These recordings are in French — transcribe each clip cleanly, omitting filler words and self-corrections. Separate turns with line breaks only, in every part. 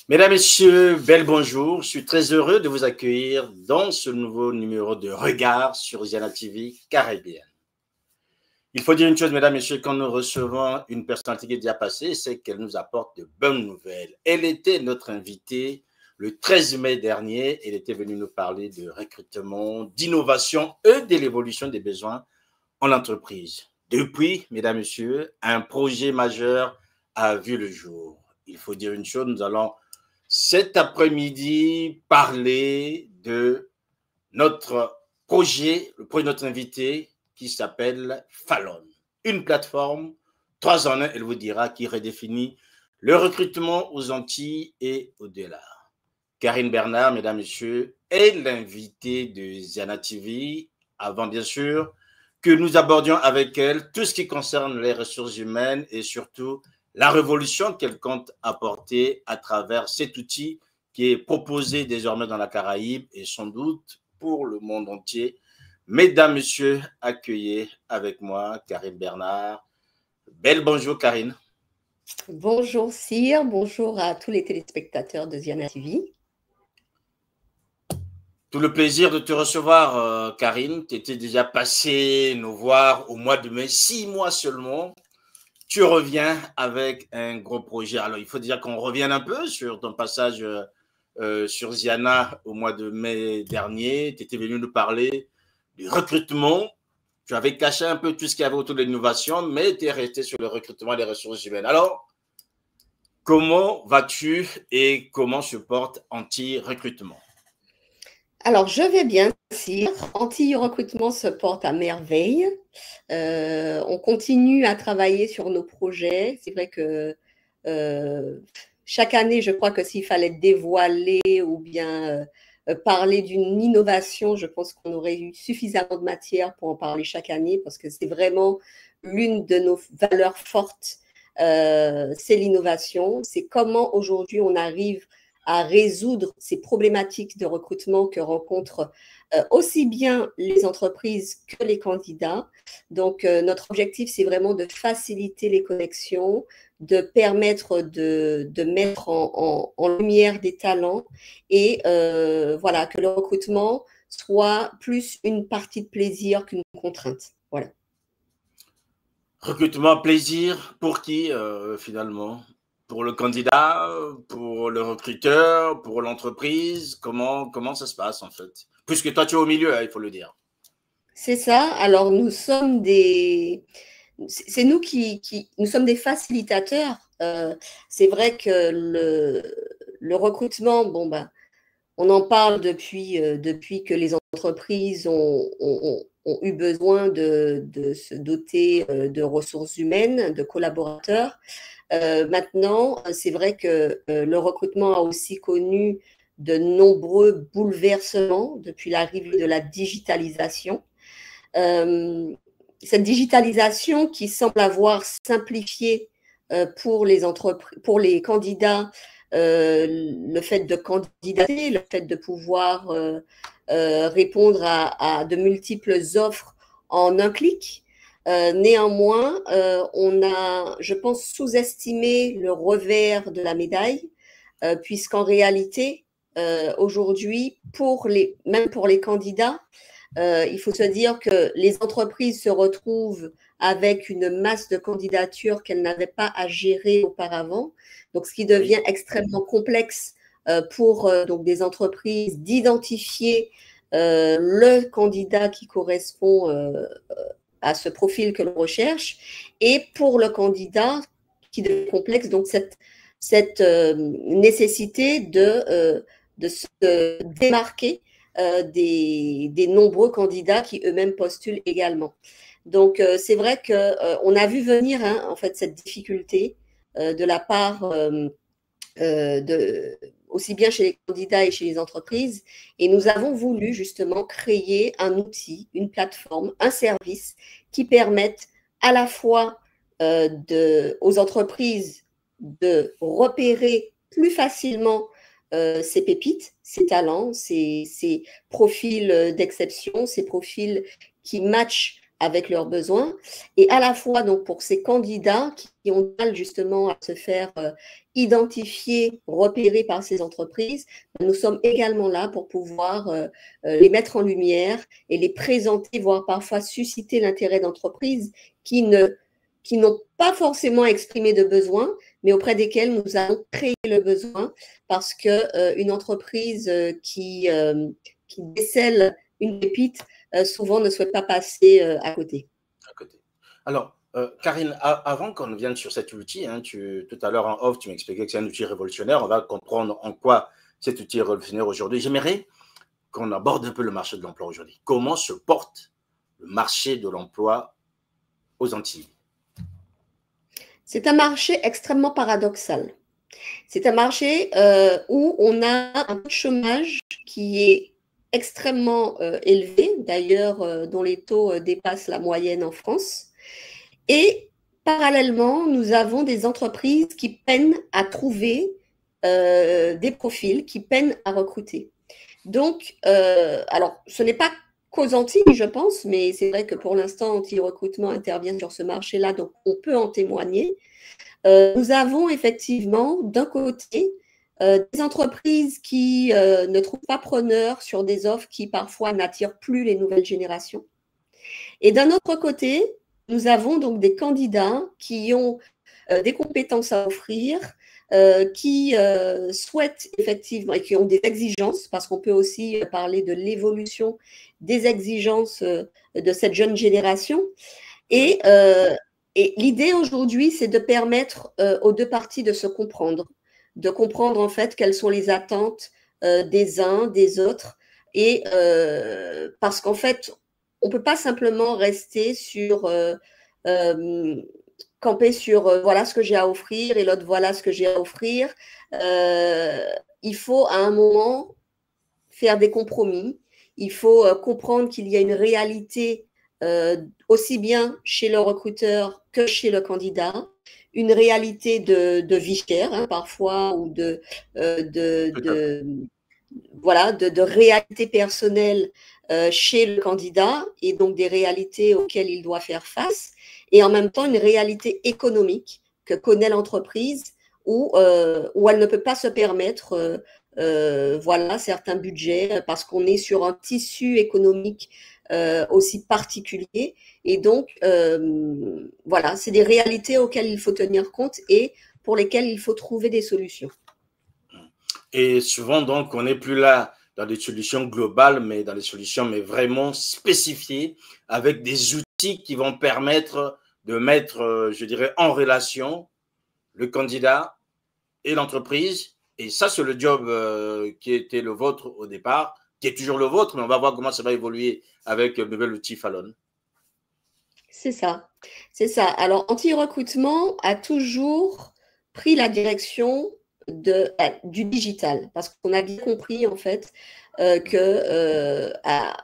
Mesdames, Messieurs, bel bonjour. Je suis très heureux de vous accueillir dans ce nouveau numéro de Regard sur Ziana TV Caribéenne. Il faut dire une chose, mesdames, messieurs, quand nous recevons une personnalité qui est déjà passée, c'est qu'elle nous apporte de bonnes nouvelles. Elle était notre invitée le 13 mai dernier. Elle était venue nous parler de recrutement, d'innovation et de l'évolution des besoins en entreprise. Depuis, mesdames, messieurs, un projet majeur a vu le jour. Il faut dire une chose, nous allons cet après-midi parler de notre projet, le projet de notre invité qui s'appelle Fallon. Une plateforme, 3 en 1, elle vous dira, qui redéfinit le recrutement aux Antilles et au-delà. Karine Bernard, mesdames, messieurs, est l'invitée de Ziana TV. Avant, bien sûr, que nous abordions avec elle tout ce qui concerne les ressources humaines et surtout la révolution qu'elle compte apporter à travers cet outil qui est proposé désormais dans la Caraïbe et sans doute pour le monde entier. Mesdames, messieurs, accueillez avec moi Karine Bernard. Bel bonjour, Karine.
Bonjour, Cyr. Bonjour à tous les téléspectateurs de Ziana TV.
Tout le plaisir de te recevoir, Karine. Tu étais déjà passée nous voir au mois de mai, 6 mois seulement. Tu reviens avec un gros projet. Alors, il faut dire qu'on revienne un peu sur ton passage sur Ziana au mois de mai dernier. Tu étais venu nous parler du recrutement. Tu avais caché un peu tout ce qu'il y avait autour de l'innovation, mais tu es resté sur le recrutement des ressources humaines. Alors, comment vas-tu et comment se porte Anti-Recrutement?
Alors, je vais bien, Cyr. Anti-recrutement se porte à merveille. On continue à travailler sur nos projets. C'est vrai que chaque année, je crois que s'il fallait dévoiler ou bien parler d'une innovation, je pense qu'on aurait eu suffisamment de matière pour en parler chaque année parce que c'est vraiment l'une de nos valeurs fortes. C'est l'innovation. C'est comment aujourd'hui on arrive à résoudre ces problématiques de recrutement que rencontrent aussi bien les entreprises que les candidats. Donc, notre objectif, c'est vraiment de faciliter les connexions, de permettre de mettre en lumière des talents et voilà, que le recrutement soit plus une partie de plaisir qu'une contrainte. Voilà.
Recrutement, plaisir, pour qui finalement? Pour le candidat, pour le recruteur, pour l'entreprise? Comment ça se passe en fait? Puisque toi tu es au milieu, hein, il faut le dire.
C'est ça. Alors, nous sommes c'est nous nous sommes des facilitateurs. C'est vrai que le recrutement, bon ben, on en parle depuis que les entreprises ont eu besoin de se doter de ressources humaines, de collaborateurs. Maintenant, c'est vrai que le recrutement a aussi connu de nombreux bouleversements depuis l'arrivée de la digitalisation. Cette digitalisation qui semble avoir simplifié pour les entreprises, pour les candidats, le fait de candidater, le fait de pouvoir répondre à de multiples offres en un clic. Néanmoins, on a, je pense, sous-estimé le revers de la médaille, puisqu'en réalité, aujourd'hui, même pour les candidats, il faut se dire que les entreprises se retrouvent avec une masse de candidatures qu'elles n'avaient pas à gérer auparavant, donc ce qui devient extrêmement complexe pour donc des entreprises d'identifier le candidat qui correspond à ce profil que l'on recherche, et pour le candidat qui devient complexe, donc cette nécessité de se démarquer des nombreux candidats qui eux-mêmes postulent également. Donc, c'est vrai qu'on a vu venir en fait cette difficulté de la part aussi bien chez les candidats et chez les entreprises. Et nous avons voulu justement créer un outil, une plateforme, un service qui permette à la fois aux entreprises de repérer plus facilement ces pépites, ces talents, ces profils d'exception, ces profils qui matchent avec leurs besoins, et à la fois donc pour ces candidats qui ont du mal justement à se faire identifier, repérer par ces entreprises, nous sommes également là pour pouvoir les mettre en lumière et les présenter, voire parfois susciter l'intérêt d'entreprises qui n'ont pas forcément exprimé de besoin, mais auprès desquelles nous allons créer le besoin, parce qu'une entreprise qui décèle une pépite, souvent ne souhaite pas passer à côté.
Alors, Karine, avant qu'on vienne sur cet outil, hein, tout à l'heure en off, tu m'expliquais que c'est un outil révolutionnaire. On va comprendre en quoi cet outil est révolutionnaire aujourd'hui. J'aimerais qu'on aborde un peu le marché de l'emploi aujourd'hui. Comment se porte le marché de l'emploi aux Antilles?
C'est un marché extrêmement paradoxal. C'est un marché où on a un taux de chômage qui est extrêmement élevé, d'ailleurs dont les taux dépassent la moyenne en France. Et parallèlement, nous avons des entreprises qui peinent à trouver des profils, qui peinent à recruter. Donc, alors, ce n'est pas qu'aux Antilles, je pense, mais c'est vrai que pour l'instant, Antilles Recrutement intervient sur ce marché-là, donc on peut en témoigner. Nous avons effectivement, d'un côté, des entreprises qui ne trouvent pas preneurs sur des offres qui parfois n'attirent plus les nouvelles générations. Et d'un autre côté, nous avons donc des candidats qui ont des compétences à offrir, qui souhaitent effectivement et qui ont des exigences, parce qu'on peut aussi parler de l'évolution des exigences de cette jeune génération. Et l'idée aujourd'hui, c'est de permettre aux deux parties de se comprendre, de comprendre en fait quelles sont les attentes des uns, des autres, et parce qu'en fait, on ne peut pas simplement rester sur camper sur voilà ce que j'ai à offrir et l'autre voilà ce que j'ai à offrir. Il faut à un moment faire des compromis. Il faut comprendre qu'il y a une réalité aussi bien chez le recruteur que chez le candidat, une réalité de vie chère hein, parfois ou voilà, de réalité personnelle chez le candidat et donc des réalités auxquelles il doit faire face et en même temps une réalité économique que connaît l'entreprise où elle ne peut pas se permettre voilà, certains budgets parce qu'on est sur un tissu économique aussi particulier et donc voilà, c'est des réalités auxquelles il faut tenir compte et pour lesquelles il faut trouver des solutions.
Et souvent, donc, on n'est plus là dans des solutions globales, mais dans des solutions mais vraiment spécifiées, avec des outils qui vont permettre de mettre, je dirais, en relation le candidat et l'entreprise. Et ça, c'est le job qui était le vôtre au départ, qui est toujours le vôtre, mais on va voir comment ça va évoluer avec le nouvel outil Fallon.
C'est ça, c'est ça. Alors, Anti-Recrutement a toujours pris la direction du digital, parce qu'on a bien compris en fait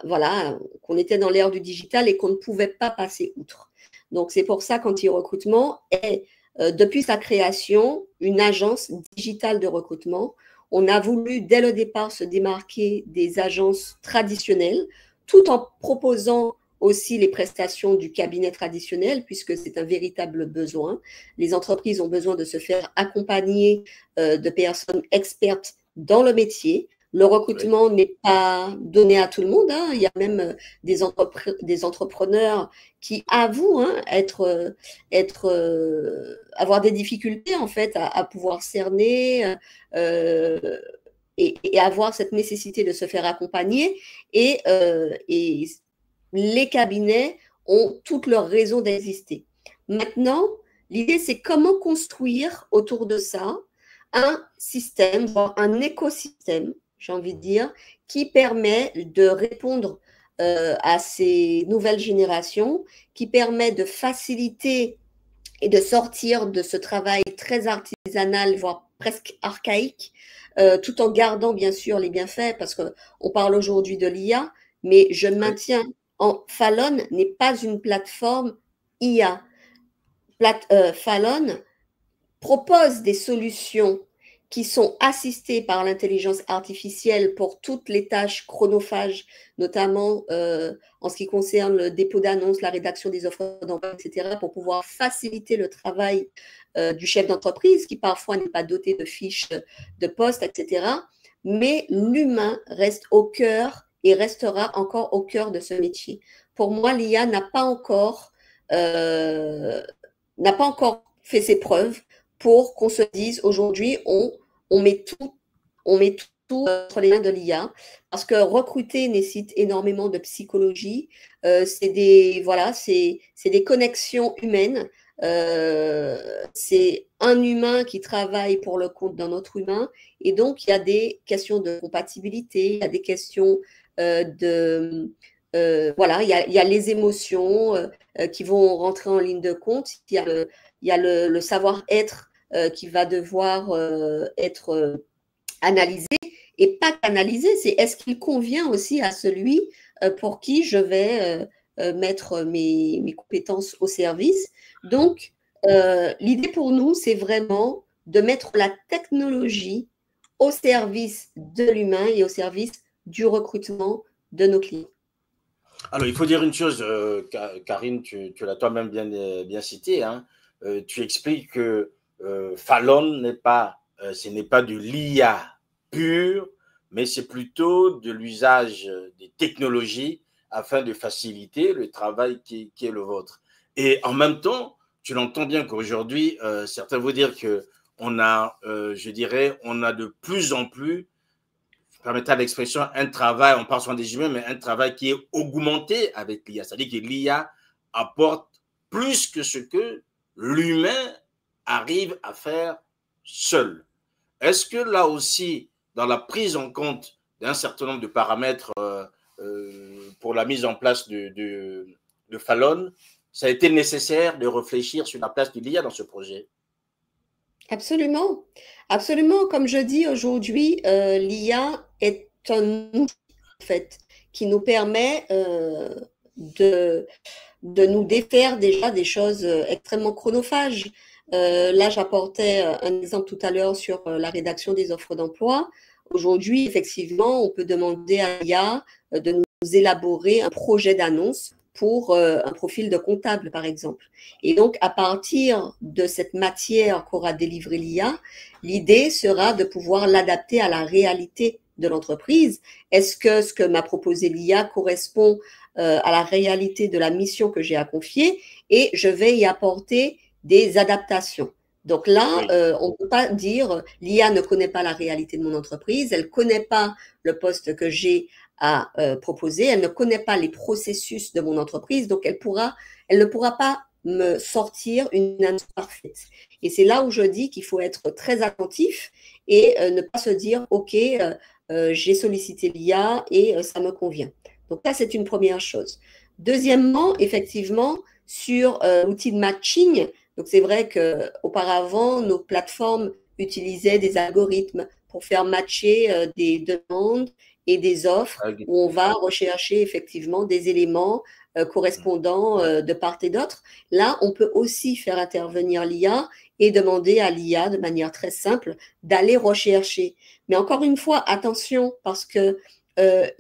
voilà, qu'on était dans l'ère du digital et qu'on ne pouvait pas passer outre. Donc, c'est pour ça qu'Anti-Recrutement est, depuis sa création, une agence digitale de recrutement. On a voulu, dès le départ, se démarquer des agences traditionnelles, tout en proposant aussi les prestations du cabinet traditionnel, puisque c'est un véritable besoin. Les entreprises ont besoin de se faire accompagner de personnes expertes dans le métier. Le recrutement n'est pas donné à tout le monde. Hein. Il y a même des entrepreneurs qui avouent hein, avoir des difficultés en fait à pouvoir cerner et avoir cette nécessité de se faire accompagner. Et les cabinets ont toutes leurs raisons d'exister. Maintenant, l'idée, c'est comment construire autour de ça un système, voire un écosystème, j'ai envie de dire, qui permet de répondre à ces nouvelles générations, qui permet de faciliter et de sortir de ce travail très artisanal, voire presque archaïque, tout en gardant bien sûr les bienfaits, parce qu'on parle aujourd'hui de l'IA, mais je maintiens Fallon n'est pas une plateforme IA. Fallon propose des solutions qui sont assistés par l'intelligence artificielle pour toutes les tâches chronophages, notamment en ce qui concerne le dépôt d'annonces, la rédaction des offres d'emploi, etc., pour pouvoir faciliter le travail du chef d'entreprise, qui parfois n'est pas doté de fiches de poste, etc. Mais l'humain reste au cœur et restera encore au cœur de ce métier. Pour moi, l'IA n'a pas encore fait ses preuves pour qu'on se dise aujourd'hui, on met tout entre les mains de l'IA, parce que recruter nécessite énormément de psychologie. C'est des connexions humaines. C'est un humain qui travaille pour le compte d'un autre humain, et donc il y a des questions de compatibilité, il y a des questions il y a les émotions qui vont rentrer en ligne de compte. Il y a le savoir-être qui va devoir être analysé, et pas qu'analysé, c'est est-ce qu'il convient aussi à celui pour qui je vais mettre mes compétences au service. Donc, l'idée pour nous, c'est vraiment de mettre la technologie au service de l'humain et au service du recrutement de nos clients.
Alors, il faut dire une chose, Karine, tu l'as toi-même bien cité, hein. Tu expliques que Fallon ce n'est pas de l'IA pure, mais c'est plutôt de l'usage des technologies afin de faciliter le travail qui est le vôtre. Et en même temps, tu l'entends bien qu'aujourd'hui, certains vont dire qu'on a, je dirais, on a de plus en plus, permettra l'expression, un travail, on parle souvent des humains, mais un travail qui est augmenté avec l'IA. C'est-à-dire que l'IA apporte plus que ce que l'humain arrive à faire seul. Est-ce que là aussi, dans la prise en compte d'un certain nombre de paramètres pour la mise en place de Fallon, ça a été nécessaire de réfléchir sur la place de l'IA dans ce projet?
Absolument. Absolument. Comme je dis aujourd'hui, l'IA est un outil, en fait, qui nous permet de nous défaire déjà des choses extrêmement chronophages. Là, j'apportais un exemple tout à l'heure sur la rédaction des offres d'emploi. Aujourd'hui, effectivement, on peut demander à l'IA de nous élaborer un projet d'annonce pour un profil de comptable, par exemple. Et donc, à partir de cette matière qu'aura délivrée l'IA, l'idée sera de pouvoir l'adapter à la réalité de l'entreprise. Est-ce que ce que m'a proposé l'IA correspond à la réalité de la mission que j'ai à confier, et je vais y apporter des adaptations. Donc là, oui, on ne peut pas dire l'IA ne connaît pas la réalité de mon entreprise, elle ne connaît pas le poste que j'ai à proposer, elle ne connaît pas les processus de mon entreprise, donc elle ne pourra pas me sortir une annonce parfaite. Et c'est là où je dis qu'il faut être très attentif et ne pas se dire « Ok, j'ai sollicité l'IA et ça me convient ». Donc ça, c'est une première chose. Deuxièmement, effectivement, sur l'outil de matching, donc c'est vrai qu'auparavant, nos plateformes utilisaient des algorithmes pour faire matcher des demandes et des offres où on va rechercher effectivement des éléments correspondants de part et d'autre. Là, on peut aussi faire intervenir l'IA et demander à l'IA de manière très simple d'aller rechercher. Mais encore une fois, attention, parce que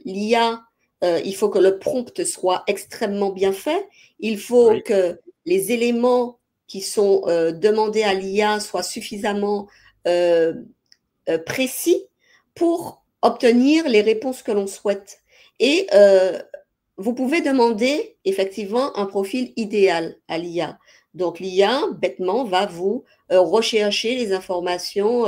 l'IA, il faut que le prompt soit extrêmement bien fait. Il faut que les éléments qui sont demandés à l'IA soient suffisamment précis pour obtenir les réponses que l'on souhaite. Et vous pouvez demander effectivement un profil idéal à l'IA. Donc l'IA, bêtement, va vous rechercher les informations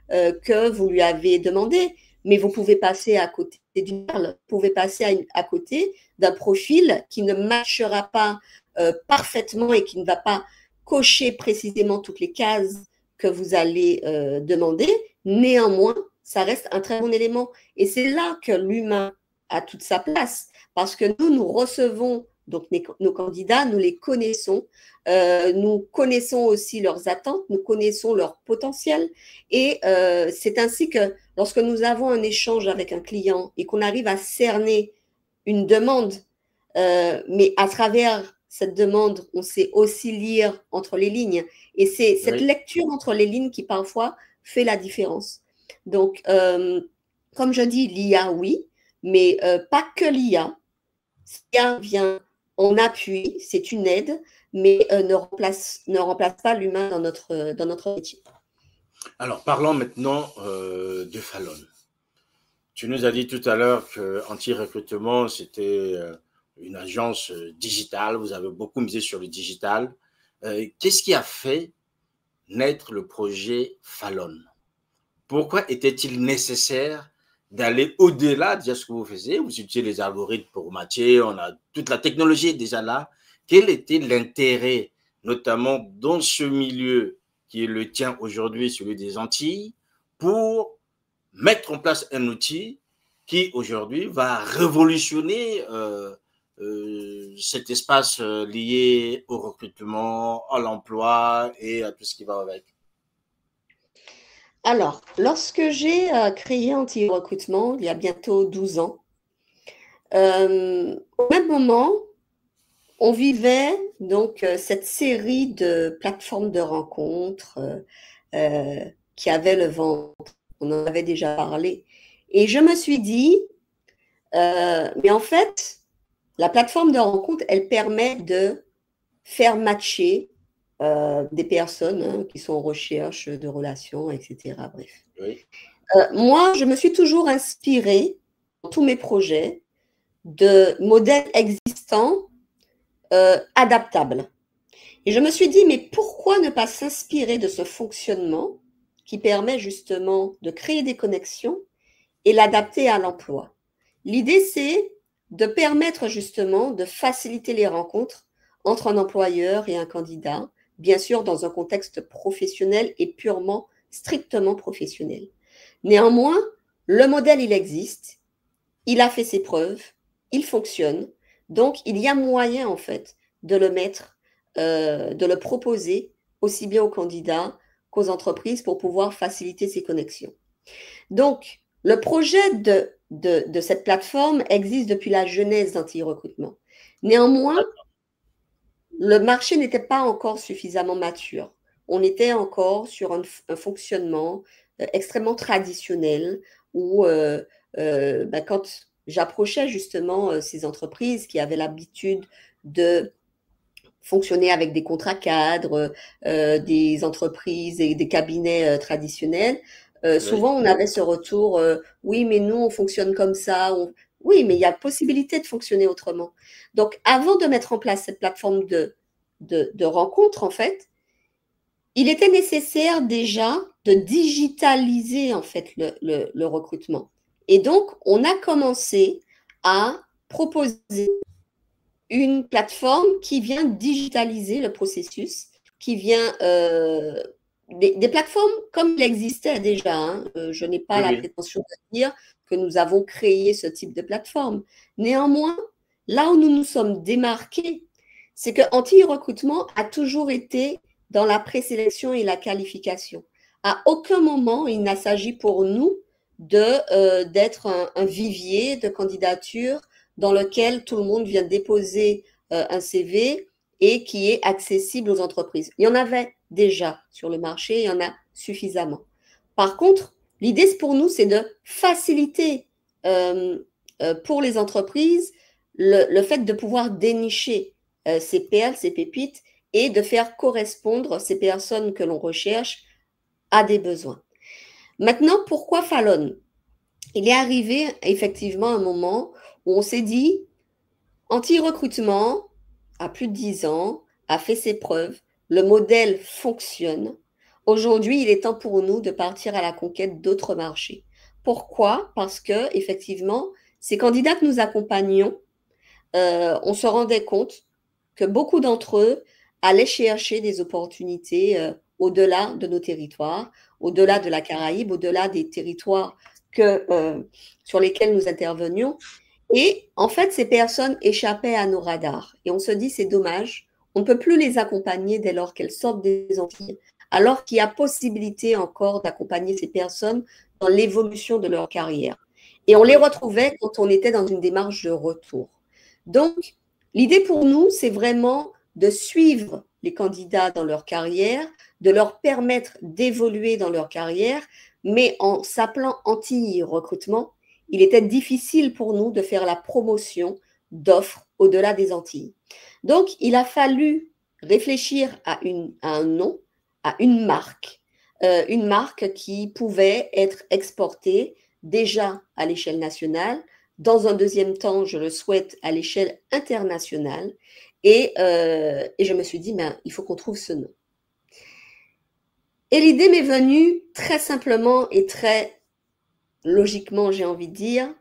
que vous lui avez demandées. Mais vous pouvez passer à côté d'une perle, vous pouvez passer à côté d'un profil qui ne matchera pas parfaitement et qui ne va pas cocher précisément toutes les cases que vous allez demander. Néanmoins, ça reste un très bon élément. Et c'est là que l'humain a toute sa place, parce que nous recevons donc nos candidats, nous les connaissons, nous connaissons aussi leurs attentes, nous connaissons leur potentiel, et c'est ainsi que lorsque nous avons un échange avec un client et qu'on arrive à cerner une demande, mais à travers cette demande, on sait aussi lire entre les lignes, et c'est cette lecture entre les lignes qui parfois fait la différence. Donc, comme je dis, l'IA, oui, mais pas que l'IA. L'IA vient en appui, c'est une aide, mais ne remplace pas l'humain dans notre métier.
Alors, parlons maintenant de Fallon. Tu nous as dit tout à l'heure que Anti-Recrutement, c'était une agence digitale. Vous avez beaucoup misé sur le digital. Qu'est-ce qui a fait naître le projet Fallon? Pourquoi était-il nécessaire d'aller au-delà de ce que vous faisiez? Vous utilisez les algorithmes pour matcher, on a toute la technologie déjà là. Quel était l'intérêt, notamment dans ce milieu qui est le tien aujourd'hui, celui des Antilles, pour mettre en place un outil qui aujourd'hui va révolutionner cet espace lié au recrutement, à l'emploi et à tout ce qui va avec?
Alors, lorsque j'ai créé Anti-Recrutement, il y a bientôt 12 ans, au même moment, on vivait donc cette série de plateformes de rencontres qui avaient le vent. On en avait déjà parlé. Et je me suis dit, mais en fait, la plateforme de rencontre, elle permet de faire matcher des personnes qui sont en recherche de relations, etc. Bref.
Oui.
Moi, je me suis toujours inspirée dans tous mes projets de modèles existants adaptables. Et je me suis dit, mais pourquoi ne pas s'inspirer de ce fonctionnement qui permet justement de créer des connexions et l'adapter à l'emploi? L'idée, c'est de permettre justement de faciliter les rencontres entre un employeur et un candidat, bien sûr dans un contexte professionnel et purement, strictement professionnel. Néanmoins, le modèle, il existe, il a fait ses preuves, il fonctionne, donc il y a moyen en fait de le mettre, de le proposer aussi bien aux candidats qu'aux entreprises pour pouvoir faciliter ces connexions. Donc, le projet de cette plateforme existe depuis la genèse d'Anti-Recrutement. Néanmoins, le marché n'était pas encore suffisamment mature. On était encore sur un fonctionnement extrêmement traditionnel où quand j'approchais justement ces entreprises qui avaient l'habitude de fonctionner avec des contrats cadres, des entreprises et des cabinets traditionnels, souvent on avait ce retour, oui, mais nous on fonctionne comme ça. Oui, mais il y a possibilité de fonctionner autrement. Donc, avant de mettre en place cette plateforme de rencontre, en fait, il était nécessaire déjà de digitaliser en fait le recrutement. Et donc, on a commencé à proposer une plateforme qui vient digitaliser le processus, qui vient des plateformes comme il existait déjà. Hein. Je n'ai pas la prétention de dire que nous avons créé ce type de plateforme. Néanmoins, là où nous nous sommes démarqués, c'est que Anti-Recrutement a toujours été dans la présélection et la qualification. À aucun moment, il n'a s'agi pour nous d'être un vivier de candidature dans lequel tout le monde vient déposer un CV et qui est accessible aux entreprises. Il y en avait déjà sur le marché, il y en a suffisamment. Par contre, l'idée pour nous, c'est de faciliter pour les entreprises le fait de pouvoir dénicher ces perles, ces pépites et de faire correspondre ces personnes que l'on recherche à des besoins. Maintenant, pourquoi Fallon? Il est arrivé effectivement un moment où on s'est dit, Anti-Recrutement, à plus de 10 ans, a fait ses preuves, le modèle fonctionne. Aujourd'hui, il est temps pour nous de partir à la conquête d'autres marchés. Pourquoi? Parce que, effectivement, ces candidats que nous accompagnons, on se rendait compte que beaucoup d'entre eux allaient chercher des opportunités au-delà de nos territoires, au-delà de la Caraïbe, au-delà des territoires sur lesquels nous intervenions. Et en fait, ces personnes échappaient à nos radars. Et on se dit, c'est dommage, on ne peut plus les accompagner dès lors qu'elles sortent des Antilles, alors qu'il y a possibilité encore d'accompagner ces personnes dans l'évolution de leur carrière. Et on les retrouvait quand on était dans une démarche de retour. Donc, l'idée pour nous, c'est vraiment de suivre les candidats dans leur carrière, de leur permettre d'évoluer dans leur carrière, mais en s'appelant Antilles Recrutement, il était difficile pour nous de faire la promotion d'offres au-delà des Antilles. Donc, il a fallu réfléchir à un nom, à une marque qui pouvait être exportée déjà à l'échelle nationale. Dans un deuxième temps, je le souhaite à l'échelle internationale. Et je me suis dit, ben, il faut qu'on trouve ce nom. Et l'idée m'est venue très simplement et très logiquement, j'ai envie de dire,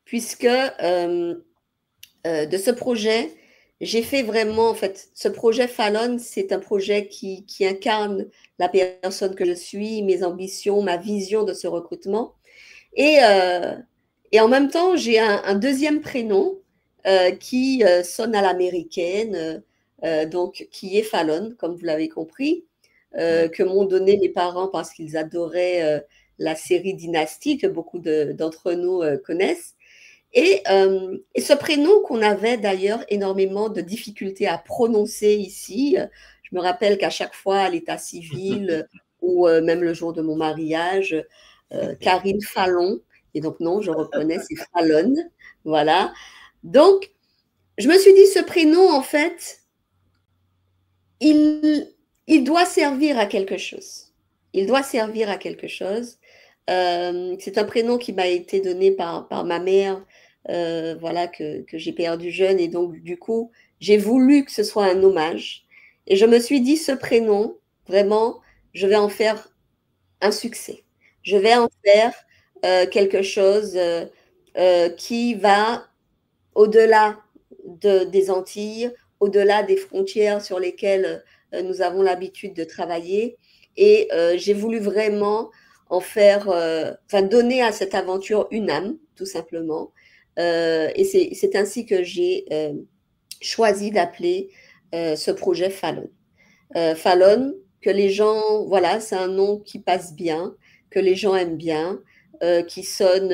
puisque de ce projet, j'ai fait vraiment, en fait, ce projet Fallon, c'est un projet qui incarne la personne que je suis, mes ambitions, ma vision de ce recrutement. Et en même temps, j'ai un deuxième prénom qui sonne à l'américaine, donc qui est Fallon, comme vous l'avez compris, que m'ont donné mes parents parce qu'ils adoraient la série Dynasty que beaucoup d'entre nous connaissent. Et ce prénom qu'on avait d'ailleurs énormément de difficultés à prononcer ici, je me rappelle qu'à chaque fois à l'état civil ou même le jour de mon mariage, Karine Fallon, et donc non, je reconnais, c'est Fallon, voilà. Donc, je me suis dit, ce prénom, en fait, il doit servir à quelque chose. Il doit servir à quelque chose. C'est un prénom qui m'a été donné par ma mère, voilà, que j'ai perdu jeune. Et donc, du coup, j'ai voulu que ce soit un hommage. Et je me suis dit, ce prénom, vraiment, je vais en faire un succès. Je vais en faire quelque chose qui va au-delà des Antilles, au-delà des frontières sur lesquelles nous avons l'habitude de travailler. Et j'ai voulu vraiment en faire, donner à cette aventure une âme, tout simplement. Et c'est ainsi que j'ai choisi d'appeler ce projet Fallon. Fallon, que les gens, voilà, c'est un nom qui passe bien, que les gens aiment bien, qui sonne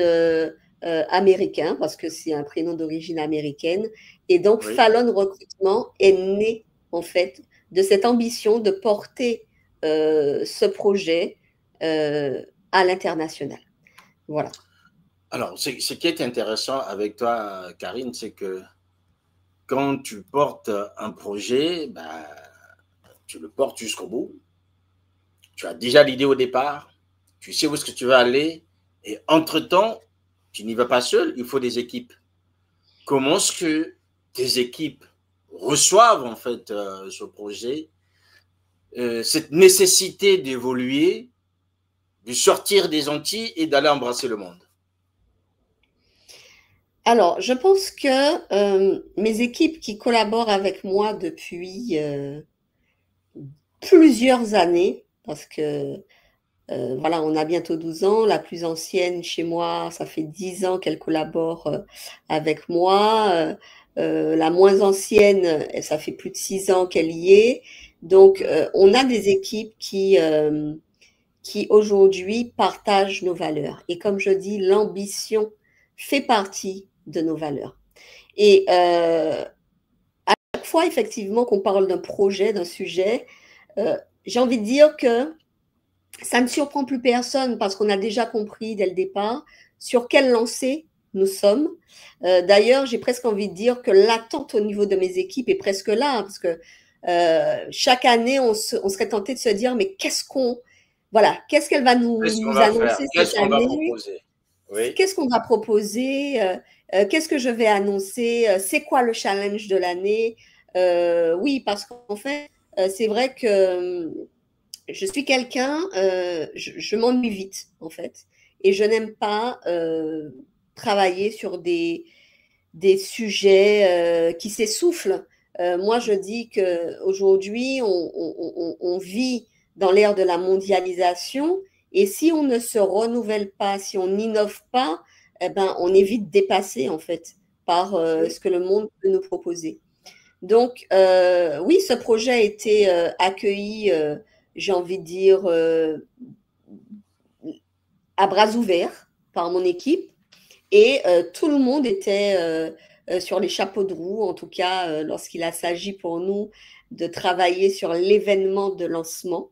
américain, parce que c'est un prénom d'origine américaine. Et donc,
Oui.
Fallon Recrutement est né, en fait, de cette ambition de porter ce projet à l'international. Voilà.
Alors, ce qui est intéressant avec toi, Karine, c'est que quand tu portes un projet, bah, tu le portes jusqu'au bout. Tu as déjà l'idée au départ, tu sais où est-ce que tu vas aller, et entre-temps, tu n'y vas pas seul, il faut des équipes. Comment est-ce que tes équipes reçoivent en fait ce projet, cette nécessité d'évoluer, de sortir des Antilles et d'aller embrasser le monde?
Alors, je pense que mes équipes qui collaborent avec moi depuis plusieurs années, parce que voilà, on a bientôt 12 ans. La plus ancienne chez moi, ça fait 10 ans qu'elle collabore avec moi. La moins ancienne, ça fait plus de 6 ans qu'elle y est. Donc, on a des équipes qui aujourd'hui partagent nos valeurs. Et comme je dis, l'ambition fait partie de nos valeurs. Et chaque fois, effectivement, qu'on parle d'un projet, d'un sujet, j'ai envie de dire que ça ne surprend plus personne parce qu'on a déjà compris dès le départ sur quelle lancée nous sommes. D'ailleurs, j'ai presque envie de dire que l'attente au niveau de mes équipes est presque là, hein, parce que chaque année, on serait tenté de se dire, mais qu'est-ce qu'elle va
Qu'est-ce qu'on
nous
va faire?
annoncer
Qu'est-ce
cette
qu'on va
année?
proposer? Oui.
Qu'est-ce qu'on va proposer? Qu'est-ce que je vais annoncer? C'est quoi le challenge de l'année? Oui, parce qu'en fait, c'est vrai que je suis quelqu'un, je m'ennuie vite en fait, et je n'aime pas travailler sur des sujets qui s'essoufflent. Moi, je dis qu'aujourd'hui, on vit dans l'ère de la mondialisation, et si on ne se renouvelle pas, si on n'innove pas, eh ben, on est vite dépassé en fait par
Oui.
ce que le monde peut nous proposer. Donc, oui, ce projet a été accueilli, j'ai envie de dire, à bras ouverts par mon équipe. Et tout le monde était sur les chapeaux de roue, en tout cas lorsqu'il s'agit pour nous de travailler sur l'événement de lancement,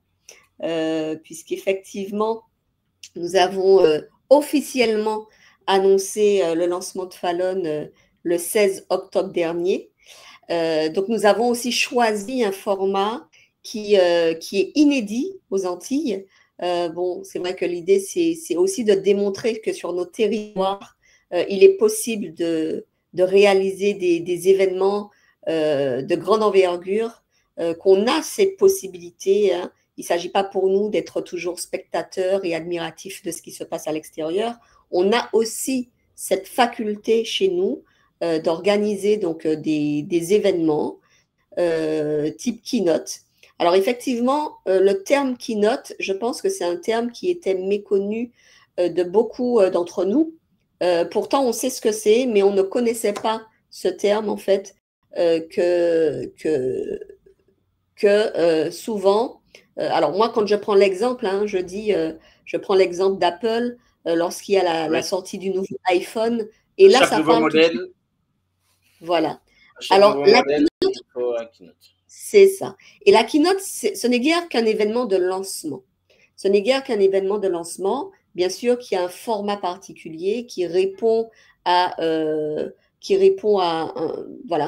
puisqu'effectivement, nous avons officiellement annoncé le lancement de Fallon le 16 octobre dernier. Donc, nous avons aussi choisi un format qui est inédit aux Antilles. Bon, c'est vrai que l'idée, c'est aussi de démontrer que sur nos territoires, il est possible de réaliser des événements de grande envergure, qu'on a cette possibilité. Hein. Il ne s'agit pas pour nous d'être toujours spectateurs et admiratifs de ce qui se passe à l'extérieur. On a aussi cette faculté chez nous d'organiser donc des événements type keynote. Alors effectivement, le terme keynote, je pense que c'est un terme qui était méconnu de beaucoup d'entre nous. Pourtant, on sait ce que c'est, mais on ne connaissait pas ce terme en fait que souvent. Alors moi, quand je prends l'exemple, hein, je prends l'exemple d'Apple lorsqu'il y a la sortie du nouveau iPhone, et là, ça parle tout de suite. Voilà. Alors, la keynote, c'est ça. Et la keynote, ce n'est guère qu'un événement de lancement. Ce n'est guère qu'un événement de lancement, bien sûr, qui a un format particulier, qui répond à un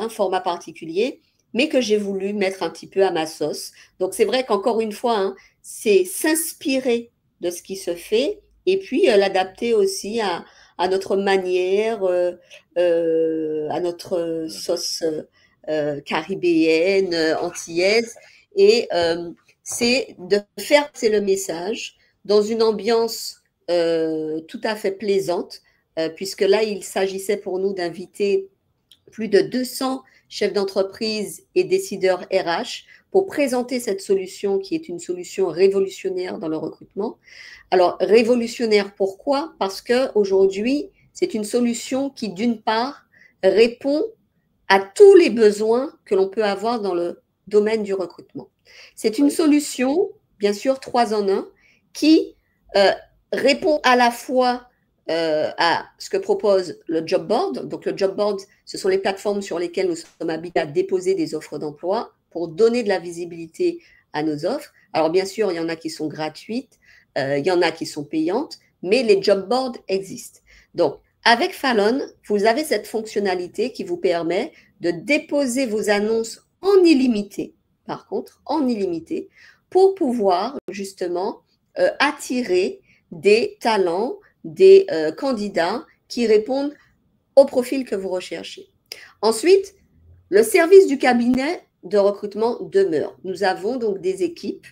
format particulier, mais que j'ai voulu mettre un petit peu à ma sauce. Donc, c'est vrai qu'encore une fois, hein, c'est s'inspirer de ce qui se fait et puis l'adapter aussi à notre manière, à notre sauce caribéenne, antillaise. Et c'est de faire passer le message dans une ambiance tout à fait plaisante, puisque là, il s'agissait pour nous d'inviter plus de 200 chefs d'entreprise et décideurs RH pour présenter cette solution qui est une solution révolutionnaire dans le recrutement. Alors, révolutionnaire, pourquoi? Parce qu'aujourd'hui, c'est une solution qui, d'une part, répond à tous les besoins que l'on peut avoir dans le domaine du recrutement. C'est une solution, bien sûr, 3 en 1, qui répond à la fois à ce que propose le job board. Donc, le job board, ce sont les plateformes sur lesquelles nous sommes habilités à déposer des offres d'emploi pour donner de la visibilité à nos offres. Alors, bien sûr, il y en a qui sont gratuites, il y en a qui sont payantes, mais les job boards existent. Donc, avec Fallon, vous avez cette fonctionnalité qui vous permet de déposer vos annonces en illimité, par contre, en illimité, pour pouvoir justement attirer des talents, des candidats qui répondent au profil que vous recherchez. Ensuite, le service du cabinet de recrutement demeure. Nous avons donc des équipes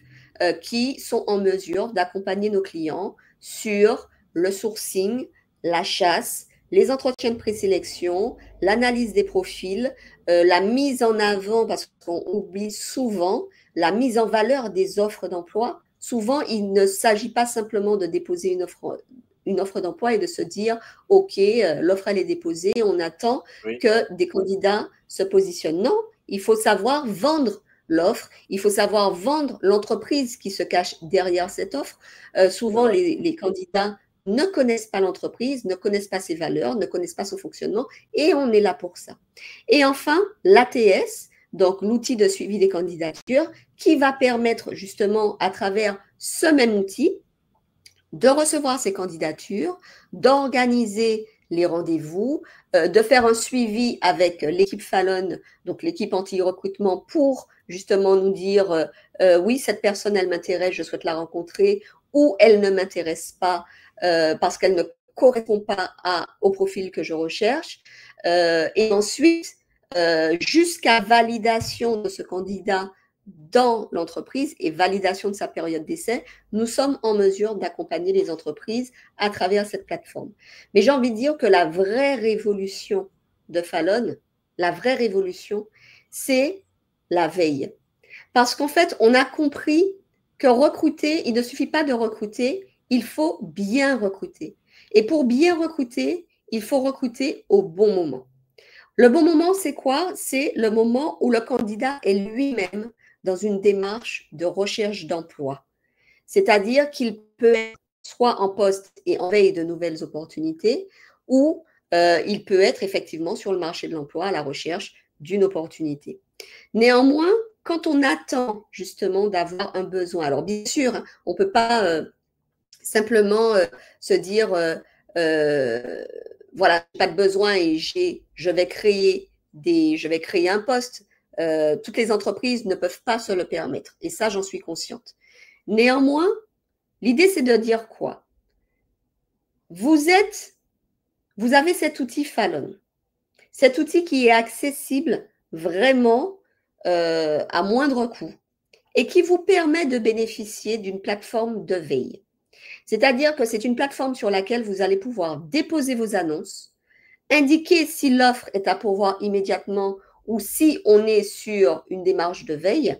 qui sont en mesure d'accompagner nos clients sur le sourcing, la chasse, les entretiens de présélection, l'analyse des profils, la mise en avant, parce qu'on oublie souvent, la mise en valeur des offres d'emploi. Souvent, il ne s'agit pas simplement de déposer une offre d'emploi et de se dire « Ok, l'offre elle est déposée, on attend que des candidats se positionnent ». Non, il faut savoir vendre l'offre, il faut savoir vendre l'entreprise qui se cache derrière cette offre. Souvent, les candidats ne connaissent pas l'entreprise, ne connaissent pas ses valeurs, ne connaissent pas son fonctionnement, et on est là pour ça. Et enfin, l'ATS, donc l'outil de suivi des candidatures, qui va permettre justement à travers ce même outil de recevoir ces candidatures, d'organiser les rendez-vous, de faire un suivi avec l'équipe Fallon, donc l'équipe anti-recrutement, pour justement nous dire oui, cette personne, elle m'intéresse, je souhaite la rencontrer, ou elle ne m'intéresse pas parce qu'elle ne correspond pas au profil que je recherche. Et ensuite, jusqu'à validation de ce candidat dans l'entreprise et validation de sa période d'essai, nous sommes en mesure d'accompagner les entreprises à travers cette plateforme. Mais j'ai envie de dire que la vraie révolution de Fallon, la vraie révolution, c'est la veille. Parce qu'en fait, on a compris que recruter, il ne suffit pas de recruter, il faut bien recruter. Et pour bien recruter, il faut recruter au bon moment. Le bon moment, c'est quoi? C'est le moment où le candidat est lui-même dans une démarche de recherche d'emploi. C'est-à-dire qu'il peut être soit en poste et en veille de nouvelles opportunités, ou il peut être effectivement sur le marché de l'emploi à la recherche d'une opportunité. Néanmoins, quand on attend justement d'avoir un besoin, alors bien sûr, hein, on ne peut pas simplement se dire, voilà, pas de besoin et je vais créer un poste. Toutes les entreprises ne peuvent pas se le permettre. Et ça, j'en suis consciente. Néanmoins, l'idée, c'est de dire quoi? Vous avez cet outil Fallon. Cet outil qui est accessible vraiment à moindre coût et qui vous permet de bénéficier d'une plateforme de veille. C'est-à-dire que c'est une plateforme sur laquelle vous allez pouvoir déposer vos annonces, indiquer si l'offre est à pourvoir immédiatement ou si on est sur une démarche de veille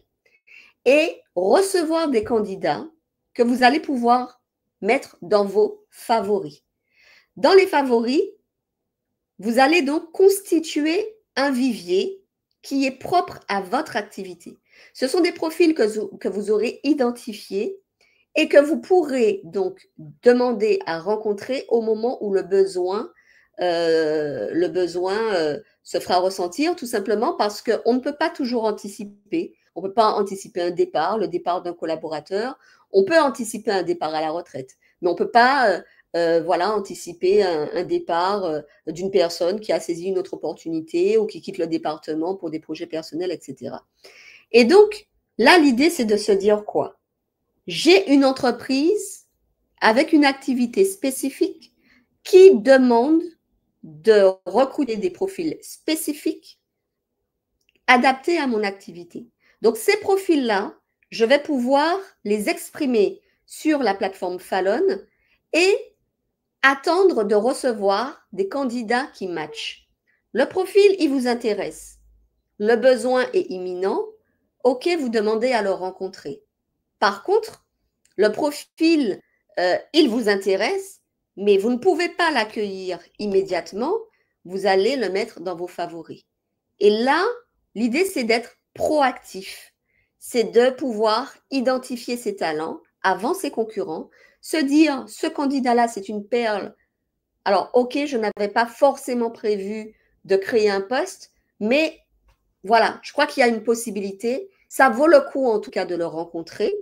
et recevoir des candidats que vous allez pouvoir mettre dans vos favoris. Dans les favoris, vous allez donc constituer un vivier qui est propre à votre activité. Ce sont des profils que vous aurez identifiés et que vous pourrez donc demander à rencontrer au moment où le besoin se fera ressentir, tout simplement parce qu'on ne peut pas toujours anticiper. On ne peut pas anticiper un départ, le départ d'un collaborateur. On peut anticiper un départ à la retraite, mais on ne peut pas anticiper un départ d'une personne qui a saisi une autre opportunité ou qui quitte le département pour des projets personnels, etc. Et donc, là, l'idée, c'est de se dire quoi? J'ai une entreprise avec une activité spécifique qui demande de recruter des profils spécifiques adaptés à mon activité. Donc, ces profils-là, je vais pouvoir les exprimer sur la plateforme Fallon et attendre de recevoir des candidats qui matchent. Le profil, il vous intéresse. Le besoin est imminent. OK, vous demandez à le rencontrer. Par contre, le profil, il vous intéresse, mais vous ne pouvez pas l'accueillir immédiatement. Vous allez le mettre dans vos favoris. Et là, l'idée, c'est d'être proactif. C'est de pouvoir identifier ses talents avant ses concurrents, se dire, ce candidat-là, c'est une perle. Alors, OK, je n'avais pas forcément prévu de créer un poste, mais voilà, je crois qu'il y a une possibilité. Ça vaut le coup, en tout cas, de le rencontrer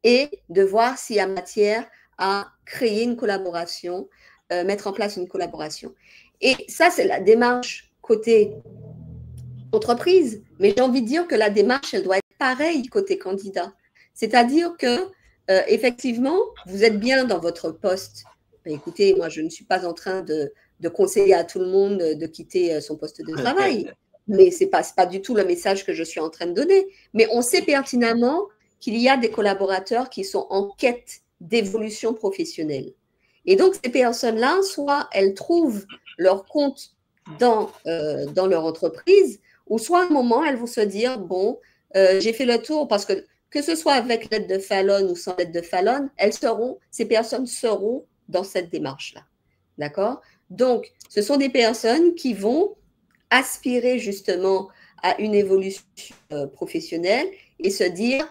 et de voir s'il y a matière à créer une collaboration, mettre en place une collaboration. Et ça, c'est la démarche côté entreprise, mais j'ai envie de dire que la démarche, elle doit être pareille côté candidat. C'est-à-dire que, effectivement, vous êtes bien dans votre poste. Ben, écoutez, moi, je ne suis pas en train de conseiller à tout le monde de quitter son poste de travail, mais ce n'est pas du tout le message que je suis en train de donner. Mais on sait pertinemment qu'il y a des collaborateurs qui sont en quête d'évolution professionnelle. Et donc, ces personnes-là, soit elles trouvent leur compte dans leur entreprise, ou soit à un moment, elles vont se dire, bon, j'ai fait le tour, parce que ce soit avec l'aide de Fallon ou sans l'aide de Fallon, ces personnes seront dans cette démarche-là. D'accord? Donc, ce sont des personnes qui vont aspirer justement à une évolution professionnelle et se dire,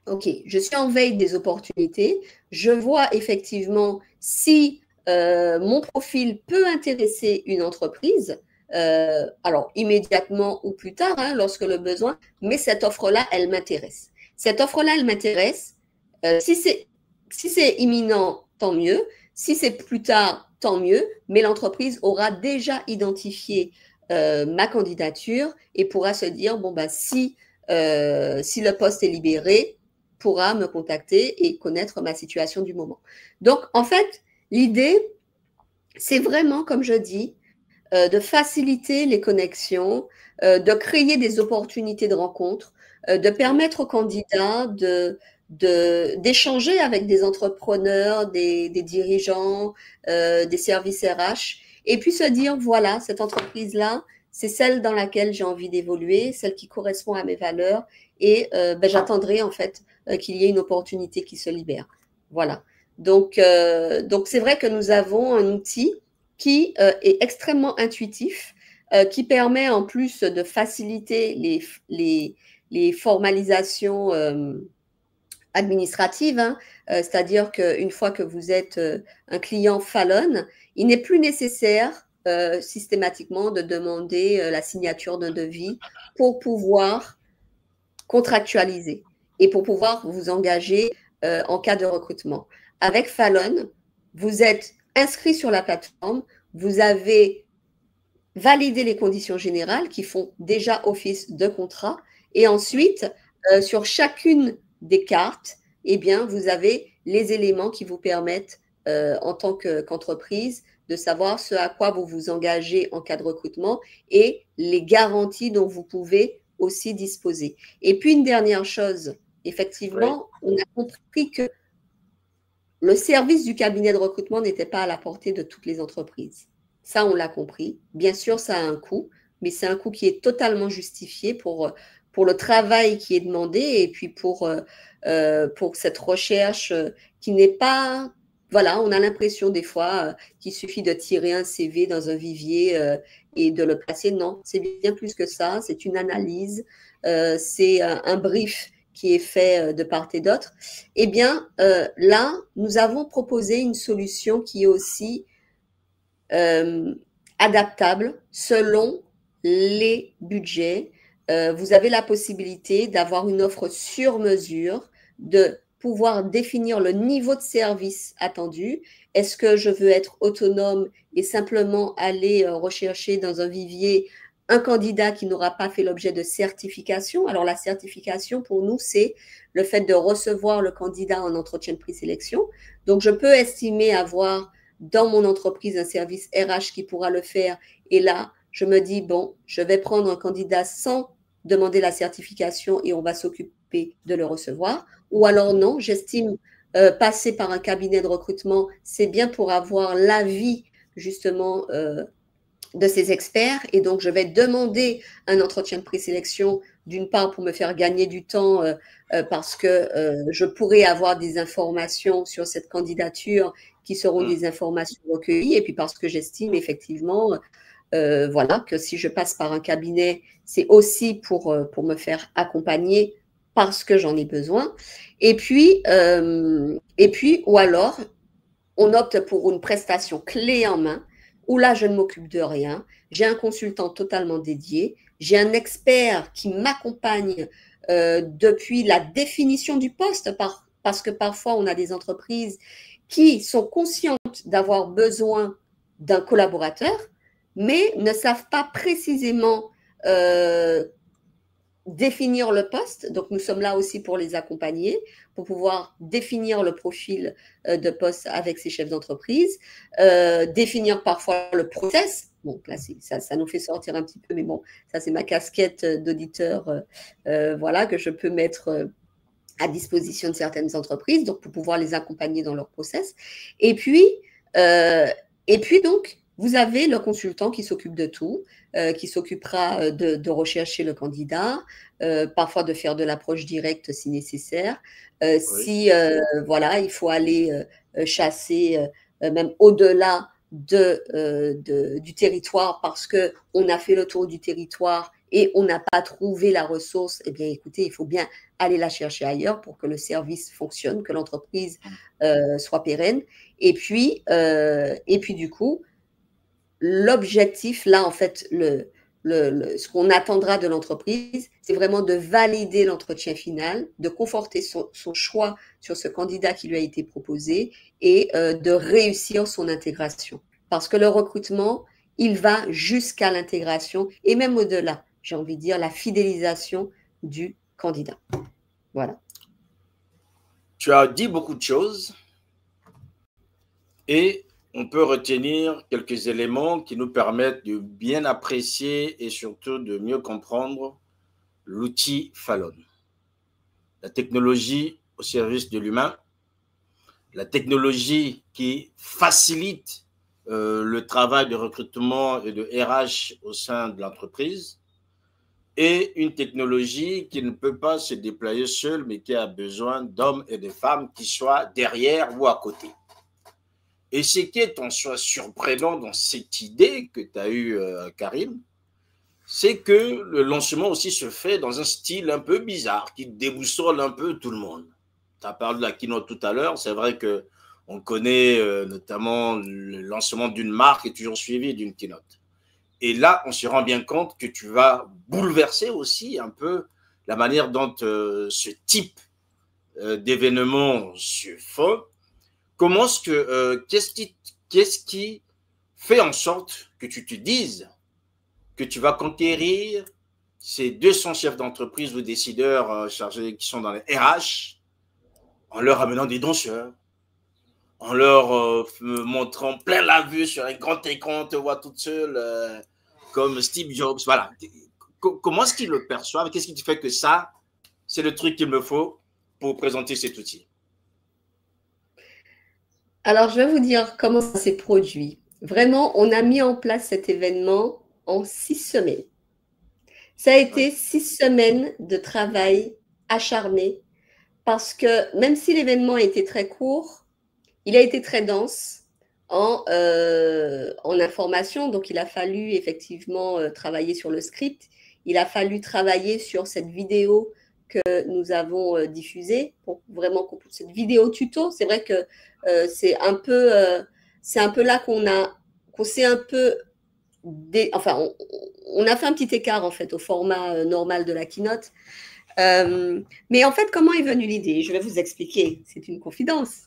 OK, je suis en veille des opportunités, je vois effectivement si mon profil peut intéresser une entreprise, alors immédiatement ou plus tard, hein, lorsque le besoin, mais cette offre-là, elle m'intéresse. Cette offre-là, elle m'intéresse. Si c'est imminent, tant mieux. Si c'est plus tard, tant mieux, mais l'entreprise aura déjà identifié ma candidature et pourra se dire, bon, bah, si le poste est libéré, pourra me contacter et connaître ma situation du moment. Donc, en fait, l'idée, c'est vraiment, comme je dis, de faciliter les connexions, de créer des opportunités de rencontre, de permettre aux candidats d'échanger avec des entrepreneurs, des dirigeants, des services RH, et puis se dire, voilà, cette entreprise-là, c'est celle dans laquelle j'ai envie d'évoluer, celle qui correspond à mes valeurs, et j'attendrai en fait qu'il y ait une opportunité qui se libère. Voilà. Donc c'est vrai que nous avons un outil qui est extrêmement intuitif, qui permet en plus de faciliter les formalisations administratives, hein, c'est-à-dire qu'une fois que vous êtes un client Fallon, il n'est plus nécessaire systématiquement de demander la signature d'un devis pour pouvoir contractualiser et pour pouvoir vous engager en cas de recrutement. Avec Fallon, vous êtes inscrit sur la plateforme, vous avez validé les conditions générales qui font déjà office de contrat et ensuite, sur chacune des cartes, eh bien, vous avez les éléments qui vous permettent, en tant qu'entreprise, de savoir ce à quoi vous vous engagez en cas de recrutement et les garanties dont vous pouvez aussi disposer. Et puis, une dernière chose, effectivement, on a compris que le service du cabinet de recrutement n'était pas à la portée de toutes les entreprises. Ça, on l'a compris. Bien sûr, ça a un coût, mais c'est un coût qui est totalement justifié pour le travail qui est demandé et puis pour cette recherche qui n'est pas… Voilà, on a l'impression des fois qu'il suffit de tirer un CV dans un vivier et de le placer. Non, c'est bien plus que ça. C'est une analyse, c'est un brief qui est fait de part et d'autre. Eh bien, là, nous avons proposé une solution qui est aussi adaptable selon les budgets. Vous avez la possibilité d'avoir une offre sur mesure, de pouvoir définir le niveau de service attendu. Est-ce que je veux être autonome et simplement aller rechercher dans un vivier un candidat qui n'aura pas fait l'objet de certification? Alors, la certification, pour nous, c'est le fait de recevoir le candidat en entretien de présélection. Donc, je peux estimer avoir dans mon entreprise un service RH qui pourra le faire. Et là, je me dis, bon, je vais prendre un candidat sans demander la certification et on va s'occuper de le recevoir. Ou alors non, j'estime passer par un cabinet de recrutement, c'est bien pour avoir l'avis justement de ces experts. Et donc, je vais demander un entretien de présélection, d'une part pour me faire gagner du temps parce que je pourrais avoir des informations sur cette candidature qui seront des informations recueillies et puis parce que j'estime effectivement voilà, que si je passe par un cabinet, c'est aussi pour me faire accompagner parce que j'en ai besoin. Et puis, ou alors, on opte pour une prestation clé en main, où là, je ne m'occupe de rien. J'ai un consultant totalement dédié. J'ai un expert qui m'accompagne depuis la définition du poste, parce que parfois, on a des entreprises qui sont conscientes d'avoir besoin d'un collaborateur, mais ne savent pas précisément définir le poste. Donc, nous sommes là aussi pour les accompagner, pour pouvoir définir le profil de poste avec ces chefs d'entreprise, définir parfois le process. Bon, là, ça nous fait sortir un petit peu, mais bon, ça, c'est ma casquette d'auditeur, voilà, que je peux mettre à disposition de certaines entreprises, donc pour pouvoir les accompagner dans leur process. Et puis donc, vous avez le consultant qui s'occupe de tout, qui s'occupera de rechercher le candidat, parfois de faire de l'approche directe si nécessaire. Si voilà, il faut aller chasser même au-delà du territoire parce qu'on a fait le tour du territoire et on n'a pas trouvé la ressource, eh bien écoutez, il faut bien aller la chercher ailleurs pour que le service fonctionne, que l'entreprise soit pérenne. Et puis du coup, l'objectif, là, en fait, ce qu'on attendra de l'entreprise, c'est vraiment de valider l'entretien final, de conforter son choix sur ce candidat qui lui a été proposé et de réussir son intégration. Parce que le recrutement, il va jusqu'à l'intégration et même au-delà, j'ai envie de dire, la fidélisation du candidat. Voilà.
Tu as dit beaucoup de choses et on peut retenir quelques éléments qui nous permettent de bien apprécier et surtout de mieux comprendre l'outil Fallon. La technologie au service de l'humain, la technologie qui facilite le travail de recrutement et de RH au sein de l'entreprise, et une technologie qui ne peut pas se déployer seule, mais qui a besoin d'hommes et de femmes qui soient derrière ou à côté. Et ce qui est en soi surprenant dans cette idée que tu as eue, Karim, c'est que le lancement aussi se fait dans un style un peu bizarre, qui déboussole un peu tout le monde. Tu as parlé de la keynote tout à l'heure, c'est vrai que On connaît notamment le lancement d'une marque est toujours suivi d'une keynote. Et là, on se rend bien compte que tu vas bouleverser aussi un peu la manière dont ce type d'événement se fait. Qu'est-ce qui fait en sorte que tu te dises que tu vas conquérir ces 200 chefs d'entreprise ou décideurs chargés qui sont dans les RH en leur amenant des danseurs, en leur montrant plein la vue sur un grand écran, on te voit toute seule, comme Steve Jobs. Voilà. Comment est-ce qu'ils le perçoivent? Qu'est-ce qui te fait que ça, c'est le truc qu'il me faut pour présenter cet outil?
Alors, je vais vous dire comment ça s'est produit. Vraiment, on a mis en place cet événement en 6 semaines. Ça a été 6 semaines de travail acharné parce que même si l'événement a été très court, il a été très dense en information. Donc, il a fallu effectivement travailler sur le script. Il a fallu travailler sur cette vidéo que nous avons diffusée pour vraiment cette vidéo tuto. C'est vrai que c'est un peu là qu'on s'est un peu on a fait un petit écart en fait au format normal de la keynote. Mais en fait, comment est venue l'idée? Je vais vous expliquer. C'est une confidence.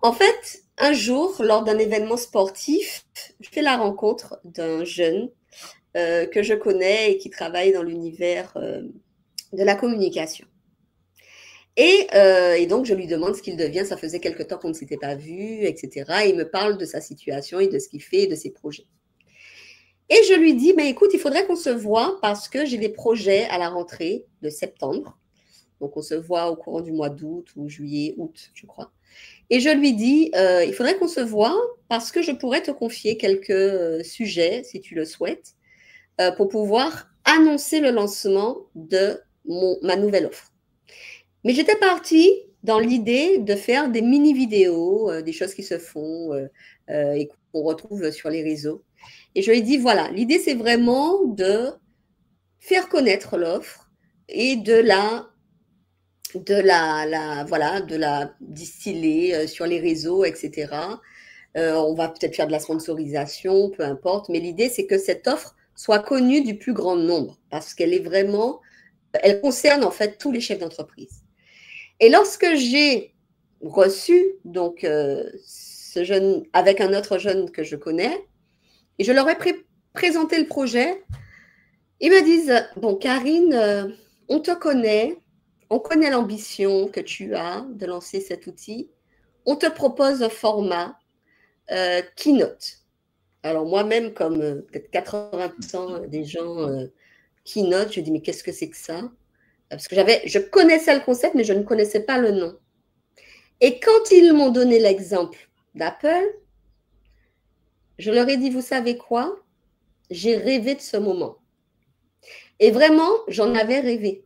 En fait, un jour, lors d'un événement sportif, je fais la rencontre d'un jeune que je connais et qui travaille dans l'univers de la communication. Et donc, je lui demande ce qu'il devient. Ça faisait quelque temps qu'on ne s'était pas vu, etc. Et il me parle de sa situation et de ce qu'il fait et de ses projets. Et je lui dis, mais écoute, il faudrait qu'on se voit parce que j'ai des projets à la rentrée de septembre. Donc, on se voit au courant du mois d'août ou juillet, août, je crois. Et je lui dis, il faudrait qu'on se voit parce que je pourrais te confier quelques sujets, si tu le souhaites, pour pouvoir annoncer le lancement de ma nouvelle offre. Mais j'étais partie dans l'idée de faire des mini-vidéos, des choses qui se font et qu'on retrouve sur les réseaux. Et je lui ai dit, voilà, l'idée, c'est vraiment de faire connaître l'offre et de la distiller sur les réseaux, etc. On va peut-être faire de la sponsorisation, peu importe. Mais l'idée, c'est que cette offre soit connue du plus grand nombre parce qu'elle est vraiment, elle concerne en fait tous les chefs d'entreprise. Et lorsque j'ai reçu donc ce jeune avec un autre jeune que je connais, et je leur ai présenté le projet, ils me disent, bon, Karine, on te connaît, on connaît l'ambition que tu as de lancer cet outil. On te propose un format keynote. Alors moi-même, comme peut-être 80% des gens keynote, je dis mais qu'est-ce que c'est que ça? Parce que je connaissais le concept, mais je ne connaissais pas le nom. Et quand ils m'ont donné l'exemple d'Apple, je leur ai dit, vous savez quoi? J'ai rêvé de ce moment. Et vraiment, j'en avais rêvé.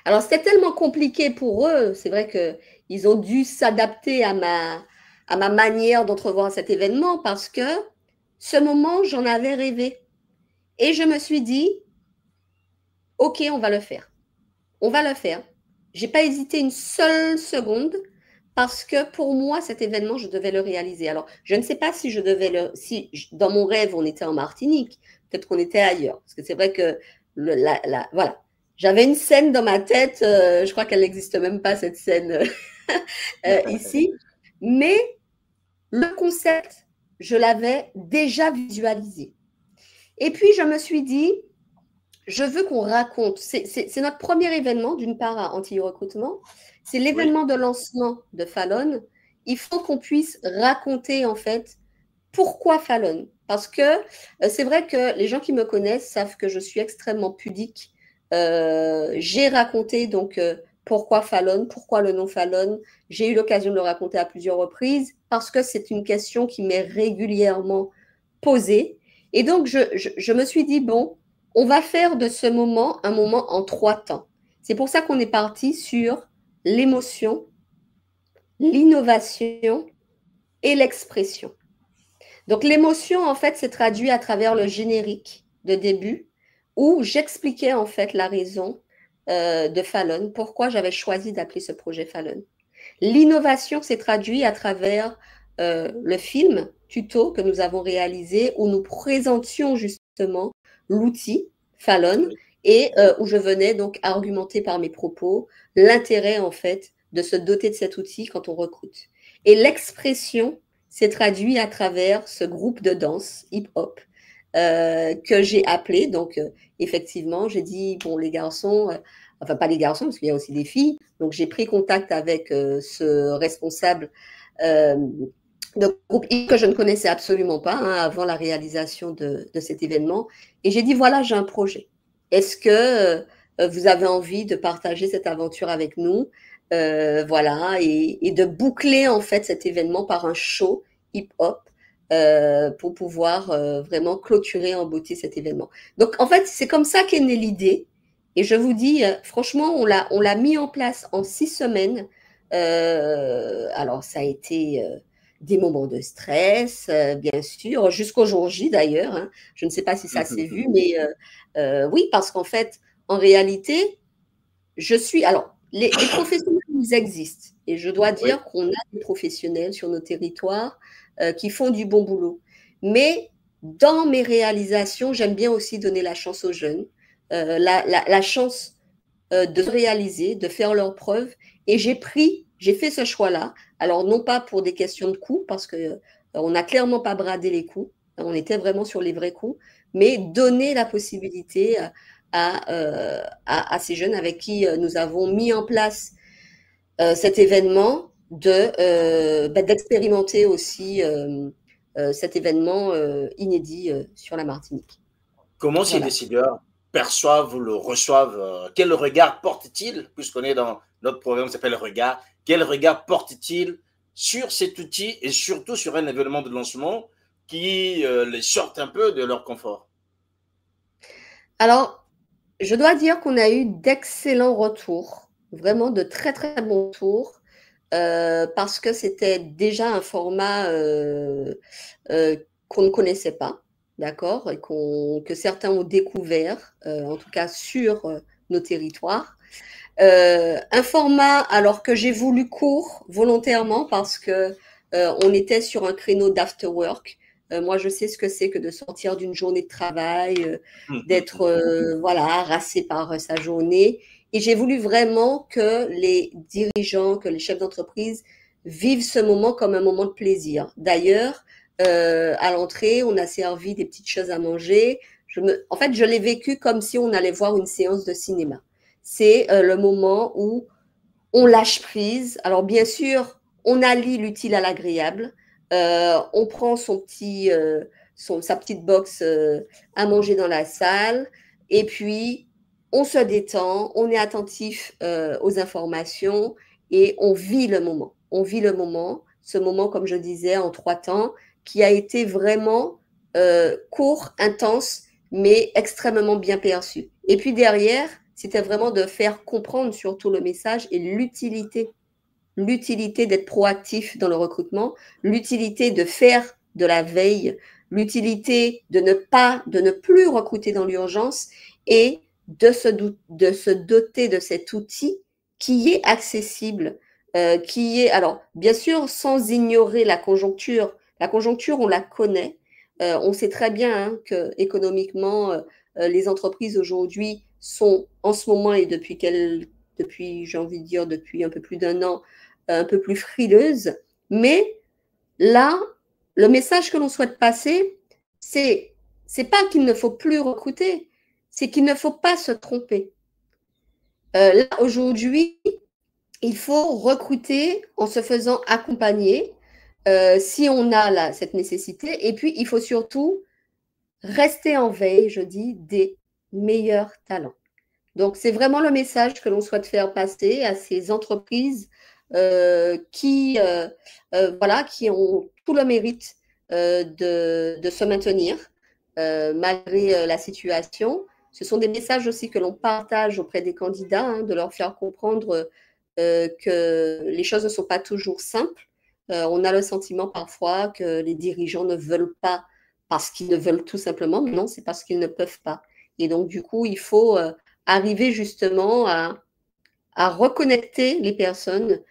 Alors, c'était tellement compliqué pour eux. C'est vrai qu'ils ont dû s'adapter à ma manière d'entrevoir cet événement parce que ce moment, j'en avais rêvé. Et je me suis dit, OK, on va le faire. On va le faire. Je n'ai pas hésité une seule seconde parce que pour moi, cet événement, je devais le réaliser. Alors, je ne sais pas si je devais si dans mon rêve, on était en Martinique, peut-être qu'on était ailleurs. Parce que c'est vrai que, voilà. J'avais une scène dans ma tête, je crois qu'elle n'existe même pas, cette scène ici. Mais le concept, je l'avais déjà visualisé. Et puis, je me suis dit, je veux qu'on raconte. C'est notre premier événement, d'une part, à Antille Recrutement. C'est l'événement de lancement de Fallon. Il faut qu'on puisse raconter, en fait, pourquoi Fallon. Parce que c'est vrai que les gens qui me connaissent savent que je suis extrêmement pudique. J'ai raconté donc pourquoi Fallon, pourquoi le nom Fallon. J'ai eu l'occasion de le raconter à plusieurs reprises parce que c'est une question qui m'est régulièrement posée. Et donc, je me suis dit, bon, on va faire de ce moment un moment en 3 temps. C'est pour ça qu'on est parti sur l'émotion, l'innovation et l'expression. Donc, l'émotion, en fait, s'est traduite à travers le générique de début où j'expliquais, en fait, la raison de Fallon, pourquoi j'avais choisi d'appeler ce projet Fallon. L'innovation s'est traduite à travers le film tuto que nous avons réalisé où nous présentions justement l'outil Fallon et où je venais donc argumenter par mes propos l'intérêt en fait de se doter de cet outil quand on recrute. Et l'expression s'est traduite à travers ce groupe de danse hip-hop que j'ai appelé. Donc, effectivement, j'ai dit, bon, les garçons, enfin pas les garçons, parce qu'il y a aussi des filles, donc j'ai pris contact avec ce responsable de groupe que je ne connaissais absolument pas avant la réalisation de cet événement. Et j'ai dit, voilà, j'ai un projet. Est-ce que vous avez envie de partager cette aventure avec nous voilà, et de boucler en fait cet événement par un show hip-hop pour pouvoir vraiment clôturer en beauté cet événement. Donc en fait, c'est comme ça qu'est née l'idée. Et je vous dis, franchement, on l'a mis en place en 6 semaines. Alors ça a été des moments de stress, bien sûr, jusqu'au jour J d'ailleurs. Hein. Je ne sais pas si ça s'est vu, mais oui, parce qu'en fait, en réalité, je suis. Alors, les professionnels, ils existent. Et je dois dire qu'on a des professionnels sur nos territoires qui font du bon boulot. Mais dans mes réalisations, j'aime bien aussi donner la chance aux jeunes, la chance de réaliser, de faire leurs preuves. Et j'ai fait ce choix-là. Alors, non pas pour des questions de coûts, parce que on n'a clairement pas bradé les coûts. On était vraiment sur les vrais coûts, mais donner la possibilité à ces jeunes avec qui nous avons mis en place cet événement d'expérimenter aussi cet événement inédit sur la Martinique.
Comment ces décideurs perçoivent ou le reçoivent? Quel regard portent-ils, puisqu'on est dans notre programme qui s'appelle Regard, quel regard portent-ils sur cet outil et surtout sur un événement de lancement qui les sorte un peu de leur confort?
Alors, je dois dire qu'on a eu d'excellents retours, vraiment de très très bons retours, parce que c'était déjà un format qu'on ne connaissait pas, d'accord, et que certains ont découvert, en tout cas sur nos territoires. Un format, alors que j'ai voulu court volontairement parce que on était sur un créneau d'after work. Moi, je sais ce que c'est que de sortir d'une journée de travail, d'être voilà harassé par sa journée. Et j'ai voulu vraiment que les dirigeants, que les chefs d'entreprise vivent ce moment comme un moment de plaisir. D'ailleurs, à l'entrée, on a servi des petites choses à manger. En fait, je l'ai vécu comme si on allait voir une séance de cinéma. C'est le moment où on lâche prise. Alors bien sûr, on allie l'utile à l'agréable. On prend sa petite box à manger dans la salle et puis on se détend, on est attentif aux informations et on vit le moment. On vit le moment, ce moment, comme je disais, en 3 temps, qui a été vraiment court, intense, mais extrêmement bien perçu. Et puis derrière, c'était vraiment de faire comprendre surtout le message et l'utilité d'être proactif dans le recrutement, l'utilité de faire de la veille, l'utilité de ne plus recruter dans l'urgence et de se doter de cet outil qui est accessible, qui est, alors bien sûr sans ignorer la conjoncture. La conjoncture, on la connaît. On sait très bien hein, que économiquement, les entreprises aujourd'hui sont en ce moment et depuis, j'ai envie de dire, depuis un peu plus d'1 an, un peu plus frileuses. Mais là, le message que l'on souhaite passer, c'est pas qu'il ne faut plus recruter, c'est qu'il ne faut pas se tromper. Là, aujourd'hui, il faut recruter en se faisant accompagner si on a cette nécessité. Et puis, il faut surtout rester en veille, je dis, des meilleurs talents. Donc, c'est vraiment le message que l'on souhaite faire passer à ces entreprises qui ont tout le mérite de se maintenir malgré la situation. Ce sont des messages aussi que l'on partage auprès des candidats, hein, de leur faire comprendre que les choses ne sont pas toujours simples. On a le sentiment parfois que les dirigeants ne veulent pas parce qu'ils ne veulent tout simplement, mais non, c'est parce qu'ils ne peuvent pas. Et donc, du coup, il faut arriver justement à reconnecter les personnes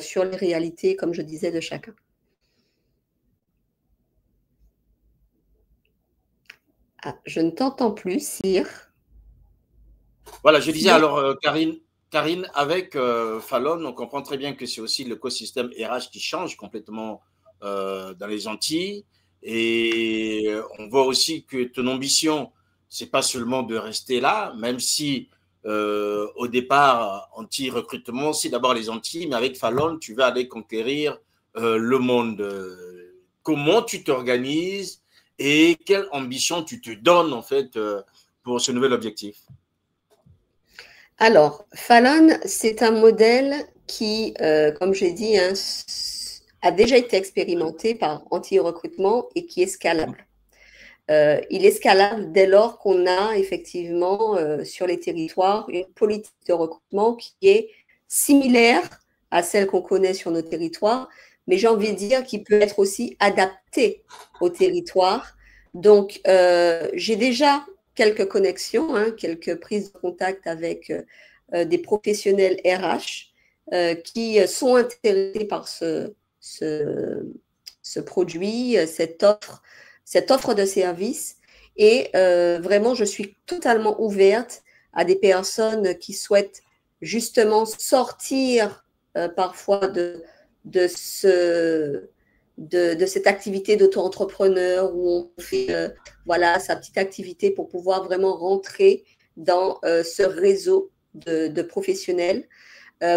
sur les réalités, comme je disais, de chacun. Ah, je ne t'entends plus, Cyr.
Voilà, je disais alors, Karine, avec Fallon, on comprend très bien que c'est aussi l'écosystème RH qui change complètement dans les Antilles. Et on voit aussi que ton ambition, c'est pas seulement de rester là, même si au départ, anti-recrutement, c'est d'abord les Antilles, mais avec Fallon, tu vas aller conquérir le monde. Comment tu t'organises et quelle ambition tu te donnes en fait pour ce nouvel objectif?
Alors, Fallon, c'est un modèle qui, comme j'ai dit, hein, a déjà été expérimenté par anti-recrutement et qui est scalable. Il est scalable dès lors qu'on a effectivement sur les territoires une politique de recrutement qui est similaire à celle qu'on connaît sur nos territoires, mais j'ai envie de dire qu'il peut être aussi adapté au territoire. Donc, j'ai déjà quelques connexions, hein, quelques prises de contact avec des professionnels RH qui sont intéressés par ce produit, cette offre de service. Et vraiment, je suis totalement ouverte à des personnes qui souhaitent justement sortir parfois de cette activité d'auto-entrepreneur où on fait voilà, sa petite activité pour pouvoir vraiment rentrer dans ce réseau de professionnels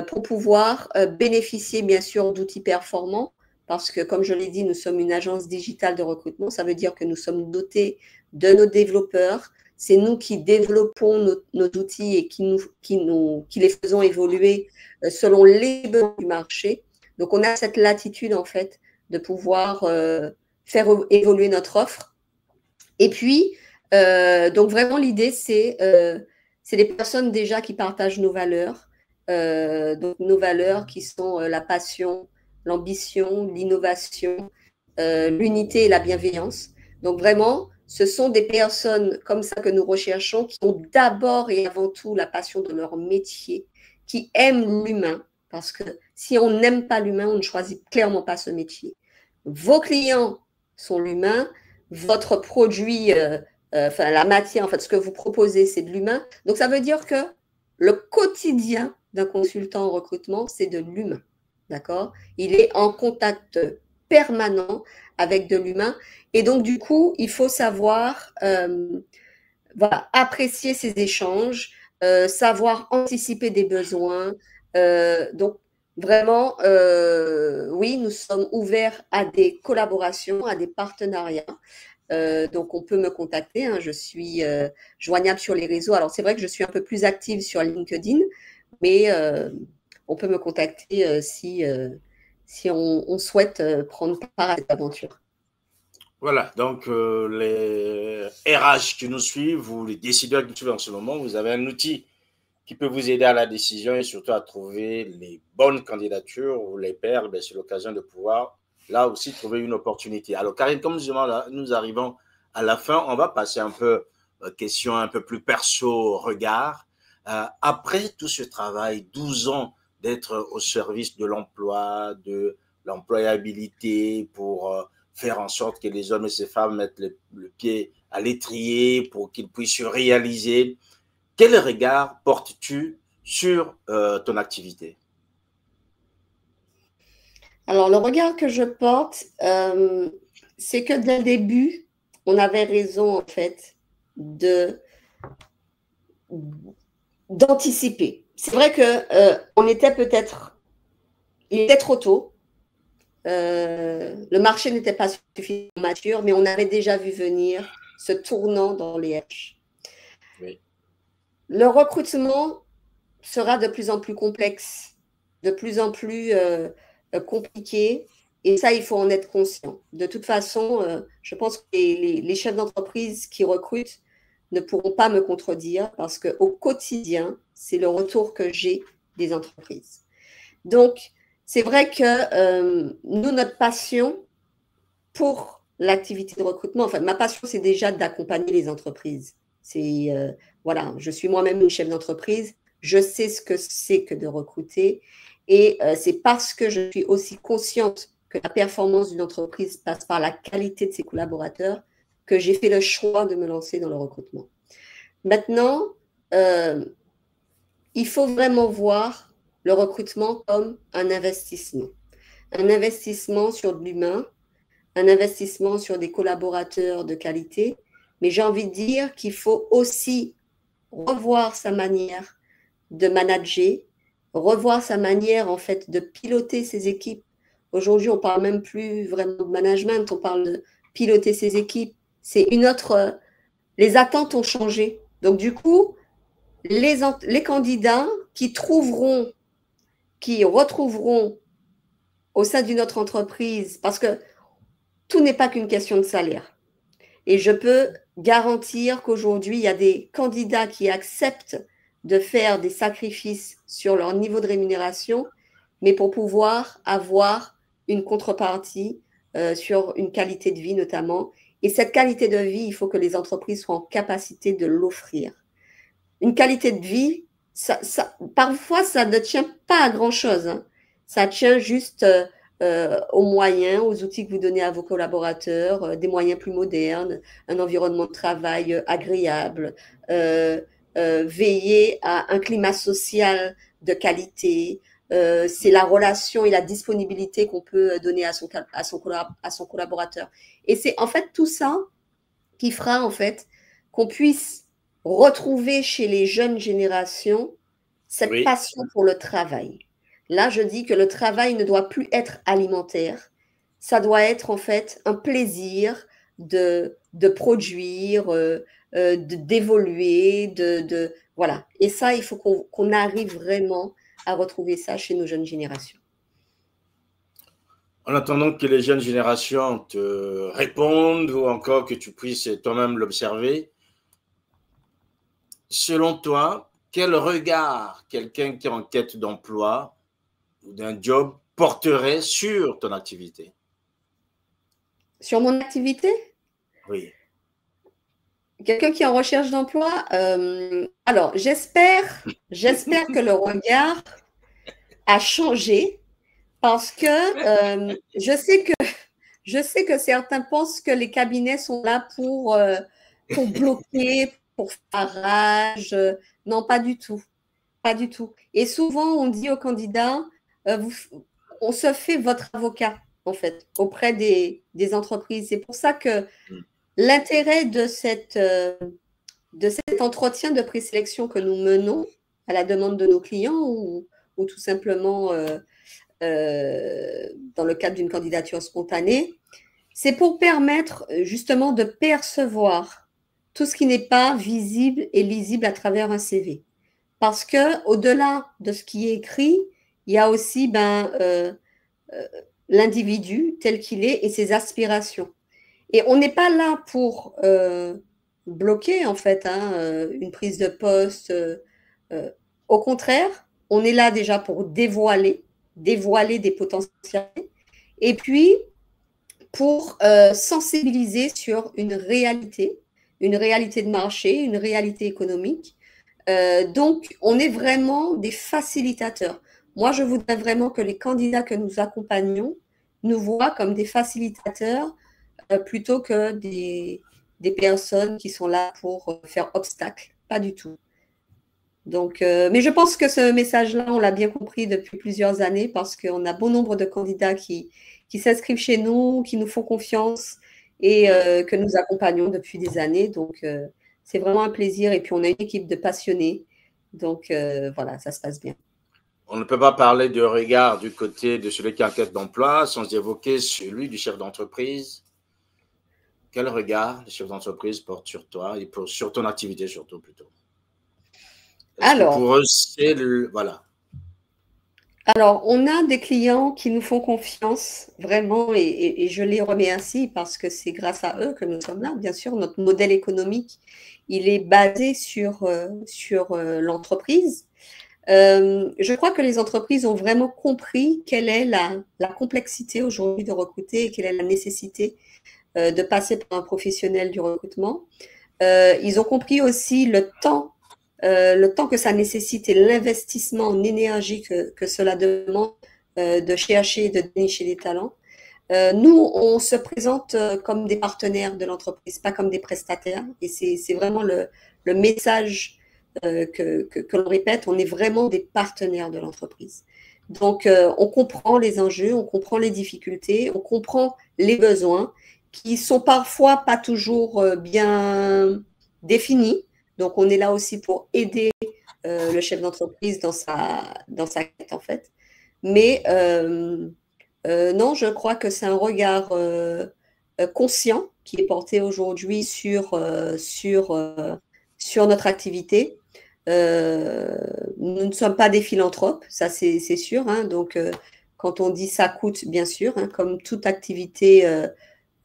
pour pouvoir bénéficier bien sûr d'outils performants parce que, comme je l'ai dit, nous sommes une agence digitale de recrutement. Ça veut dire que nous sommes dotés de nos développeurs. C'est nous qui développons nos outils et qui les faisons évoluer selon les besoins du marché. Donc, on a cette latitude, en fait, de pouvoir faire évoluer notre offre. Et puis, donc vraiment, l'idée, c'est des personnes déjà qui partagent nos valeurs. Donc, nos valeurs qui sont la passion, l'ambition, l'innovation, l'unité et la bienveillance. Donc vraiment, ce sont des personnes comme ça que nous recherchons qui ont d'abord et avant tout la passion de leur métier, qui aiment l'humain, parce que si on n'aime pas l'humain, on ne choisit clairement pas ce métier. Vos clients sont l'humain, votre produit, enfin la matière, en fait, ce que vous proposez, c'est de l'humain. Donc ça veut dire que le quotidien d'un consultant en recrutement, c'est de l'humain. D'accord? Il est en contact permanent avec de l'humain. Et donc, du coup, il faut savoir voilà, apprécier ces échanges, savoir anticiper des besoins. Donc, vraiment, oui, nous sommes ouverts à des collaborations, à des partenariats. Donc, on peut me contacter. Hein, je suis joignable sur les réseaux. Alors, c'est vrai que je suis un peu plus active sur LinkedIn, mais on peut me contacter si on souhaite prendre part à cette aventure.
Voilà, donc les RH qui nous suivent ou les décideurs qui nous suivent en ce moment, vous avez un outil qui peut vous aider à la décision et surtout à trouver les bonnes candidatures ou les perles. C'est l'occasion de pouvoir là aussi trouver une opportunité. Alors Karine, comme nous arrivons à la fin, on va passer un peu question un peu plus perso, regard. Après tout ce travail, 12 ans d'être au service de l'emploi, de l'employabilité pour faire en sorte que les hommes et ces femmes mettent le pied à l'étrier pour qu'ils puissent se réaliser. Quel regard portes-tu sur ton activité?
Alors, le regard que je porte, c'est que dès le début, on avait raison, en fait, d'anticiper. C'est vrai qu'on était peut-être, il était trop tôt. Le marché n'était pas suffisamment mature, mais on avait déjà vu venir ce tournant dans les RH.
Oui.
Le recrutement sera de plus en plus complexe, de plus en plus compliqué, et ça, il faut en être conscient. De toute façon, je pense que les chefs d'entreprise qui recrutent ne pourront pas me contredire parce qu'au quotidien, c'est le retour que j'ai des entreprises. Donc, c'est vrai que nous, notre passion pour l'activité de recrutement, enfin, ma passion, c'est déjà d'accompagner les entreprises. Voilà, je suis moi-même une chef d'entreprise, je sais ce que c'est que de recruter Et c'est parce que je suis aussi consciente que la performance d'une entreprise passe par la qualité de ses collaborateurs que j'ai fait le choix de me lancer dans le recrutement. Maintenant, il faut vraiment voir le recrutement comme un investissement. Un investissement sur de l'humain, un investissement sur des collaborateurs de qualité, mais j'ai envie de dire qu'il faut aussi revoir sa manière de manager, revoir sa manière en fait de piloter ses équipes. Aujourd'hui, on parle même plus vraiment de management, on parle de piloter ses équipes. C'est une autre. Les attentes ont changé. Donc du coup, les candidats qui retrouveront au sein d'une autre entreprise, parce que tout n'est pas qu'une question de salaire. Et je peux garantir qu'aujourd'hui, il y a des candidats qui acceptent de faire des sacrifices sur leur niveau de rémunération, mais pour pouvoir avoir une contrepartie sur une qualité de vie notamment. Et cette qualité de vie, il faut que les entreprises soient en capacité de l'offrir. Une qualité de vie, parfois, ça ne tient pas à grand-chose. Hein. Ça tient juste aux moyens, aux outils que vous donnez à vos collaborateurs, des moyens plus modernes, un environnement de travail agréable, veiller à un climat social de qualité. C'est la relation et la disponibilité qu'on peut donner à son collaborateur. Et c'est en fait tout ça qui fera en fait qu'on puisse retrouver chez les jeunes générations cette passion pour le travail. Là, je dis que le travail ne doit plus être alimentaire. Ça doit être en fait un plaisir de produire, d'évoluer, voilà. Et ça, il faut qu'on arrive vraiment à retrouver ça chez nos jeunes générations.
En attendant que les jeunes générations te répondent ou encore que tu puisses toi-même l'observer, selon toi, quel regard quelqu'un qui est en quête d'emploi ou d'un job porterait sur ton activité?
Sur mon activité?
Oui.
Quelqu'un qui est en recherche d'emploi, alors j'espère que le regard a changé parce que je sais que certains pensent que les cabinets sont là pour bloquer, pour faire rage. Non, pas du tout. Pas du tout. Et souvent, on dit aux candidats, on se fait votre avocat, en fait, auprès des entreprises. C'est pour ça que l'intérêt de cet entretien de présélection que nous menons à la demande de nos clients ou tout simplement dans le cadre d'une candidature spontanée, c'est pour permettre justement de percevoir tout ce qui n'est pas visible et lisible à travers un CV. Parce que au-delà de ce qui est écrit, il y a aussi l'individu tel qu'il est et ses aspirations. Et on n'est pas là pour bloquer en fait une prise de poste. Au contraire, on est là déjà pour dévoiler des potentialités et puis pour sensibiliser sur une réalité de marché, une réalité économique. Donc, on est vraiment des facilitateurs. Moi, je voudrais vraiment que les candidats que nous accompagnons nous voient comme des facilitateurs plutôt que des personnes qui sont là pour faire obstacle. Pas du tout. Donc, mais je pense que ce message-là, on l'a bien compris depuis plusieurs années parce qu'on a bon nombre de candidats qui s'inscrivent chez nous, qui nous font confiance et que nous accompagnons depuis des années. Donc, c'est vraiment un plaisir. Et puis, on a une équipe de passionnés. Donc, voilà, ça se passe bien.
On ne peut pas parler de regard du côté de celui qui est en quête d'emploi sans évoquer celui du chef d'entreprise. Quel regard le chef d'entreprise porte sur toi et sur ton activité surtout plutôt?
Alors,
pour eux, c'est voilà.
Alors, on a des clients qui nous font confiance vraiment et je les remercie parce que c'est grâce à eux que nous sommes là. Bien sûr, notre modèle économique, il est basé sur l'entreprise. Je crois que les entreprises ont vraiment compris quelle est la complexité aujourd'hui de recruter et quelle est la nécessité de passer par un professionnel du recrutement. Ils ont compris aussi le temps le temps que ça nécessite et l'investissement en énergie que cela demande de chercher et de dénicher des talents. Nous, on se présente comme des partenaires de l'entreprise, pas comme des prestataires. Et c'est vraiment le message que l'on répète, on est vraiment des partenaires de l'entreprise. Donc, on comprend les enjeux, on comprend les difficultés, on comprend les besoins qui sont parfois pas toujours bien définis. Donc, on est là aussi pour aider le chef d'entreprise dans sa quête, en fait. Mais non, je crois que c'est un regard conscient qui est porté aujourd'hui sur notre activité. Nous ne sommes pas des philanthropes, ça c'est sûr. Hein, donc, quand on dit ça coûte, bien sûr, hein, comme toute activité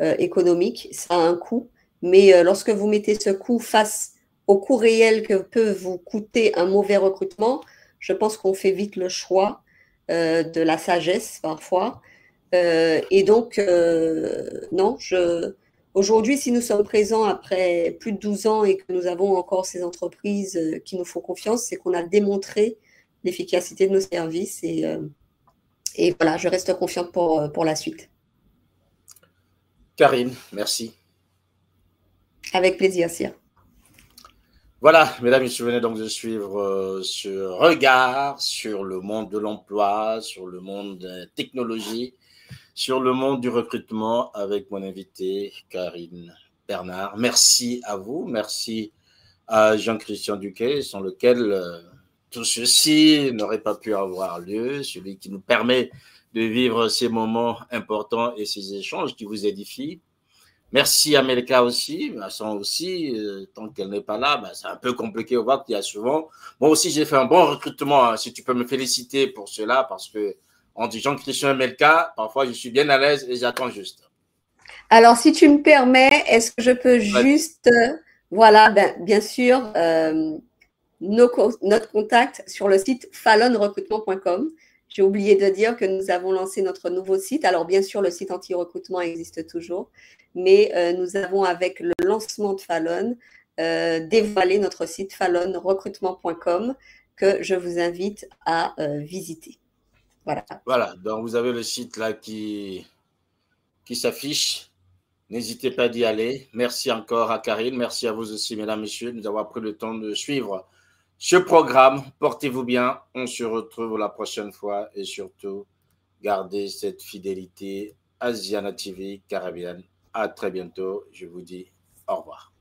économique, ça a un coût. Mais lorsque vous mettez ce coût face au coût réel que peut vous coûter un mauvais recrutement, je pense qu'on fait vite le choix de la sagesse parfois. Et donc, non, aujourd'hui, si nous sommes présents après plus de 12 ans et que nous avons encore ces entreprises qui nous font confiance, c'est qu'on a démontré l'efficacité de nos services. Et voilà, je reste confiante pour la suite.
Karine, merci.
Avec plaisir, Sir.
Voilà, mesdames et messieurs, vous venez donc de suivre ce regard sur le monde de l'emploi, sur le monde de la technologie, sur le monde du recrutement avec mon invité Karine Bernard. Merci à vous, merci à Jean-Christian Duquet, sans lequel tout ceci n'aurait pas pu avoir lieu, celui qui nous permet de vivre ces moments importants et ces échanges qui vous édifient. Merci à Melka aussi, Vincent aussi, tant qu'elle n'est pas là, c'est un peu compliqué, on voit qu'il y a souvent. Moi aussi, j'ai fait un bon recrutement, hein, si tu peux me féliciter pour cela, parce que on dit Jean-Christian et Melka, parfois je suis bien à l'aise et j'attends juste.
Alors, si tu me permets, est-ce que je peux juste, voilà, bien sûr, notre contact sur le site fallonrecrutement.com. J'ai oublié de dire que nous avons lancé notre nouveau site. Alors, bien sûr, le site anti-recrutement existe toujours, mais nous avons, avec le lancement de Fallon, dévoilé notre site fallonrecrutement.com que je vous invite à visiter. Voilà.
Voilà, donc vous avez le site là qui s'affiche. N'hésitez pas d'y aller. Merci encore à Karine. Merci à vous aussi, mesdames, messieurs, de nous avoir pris le temps de suivre ce programme. Portez-vous bien. On se retrouve la prochaine fois et surtout, gardez cette fidélité Asiana TV Caribbean. À très bientôt. Je vous dis au revoir.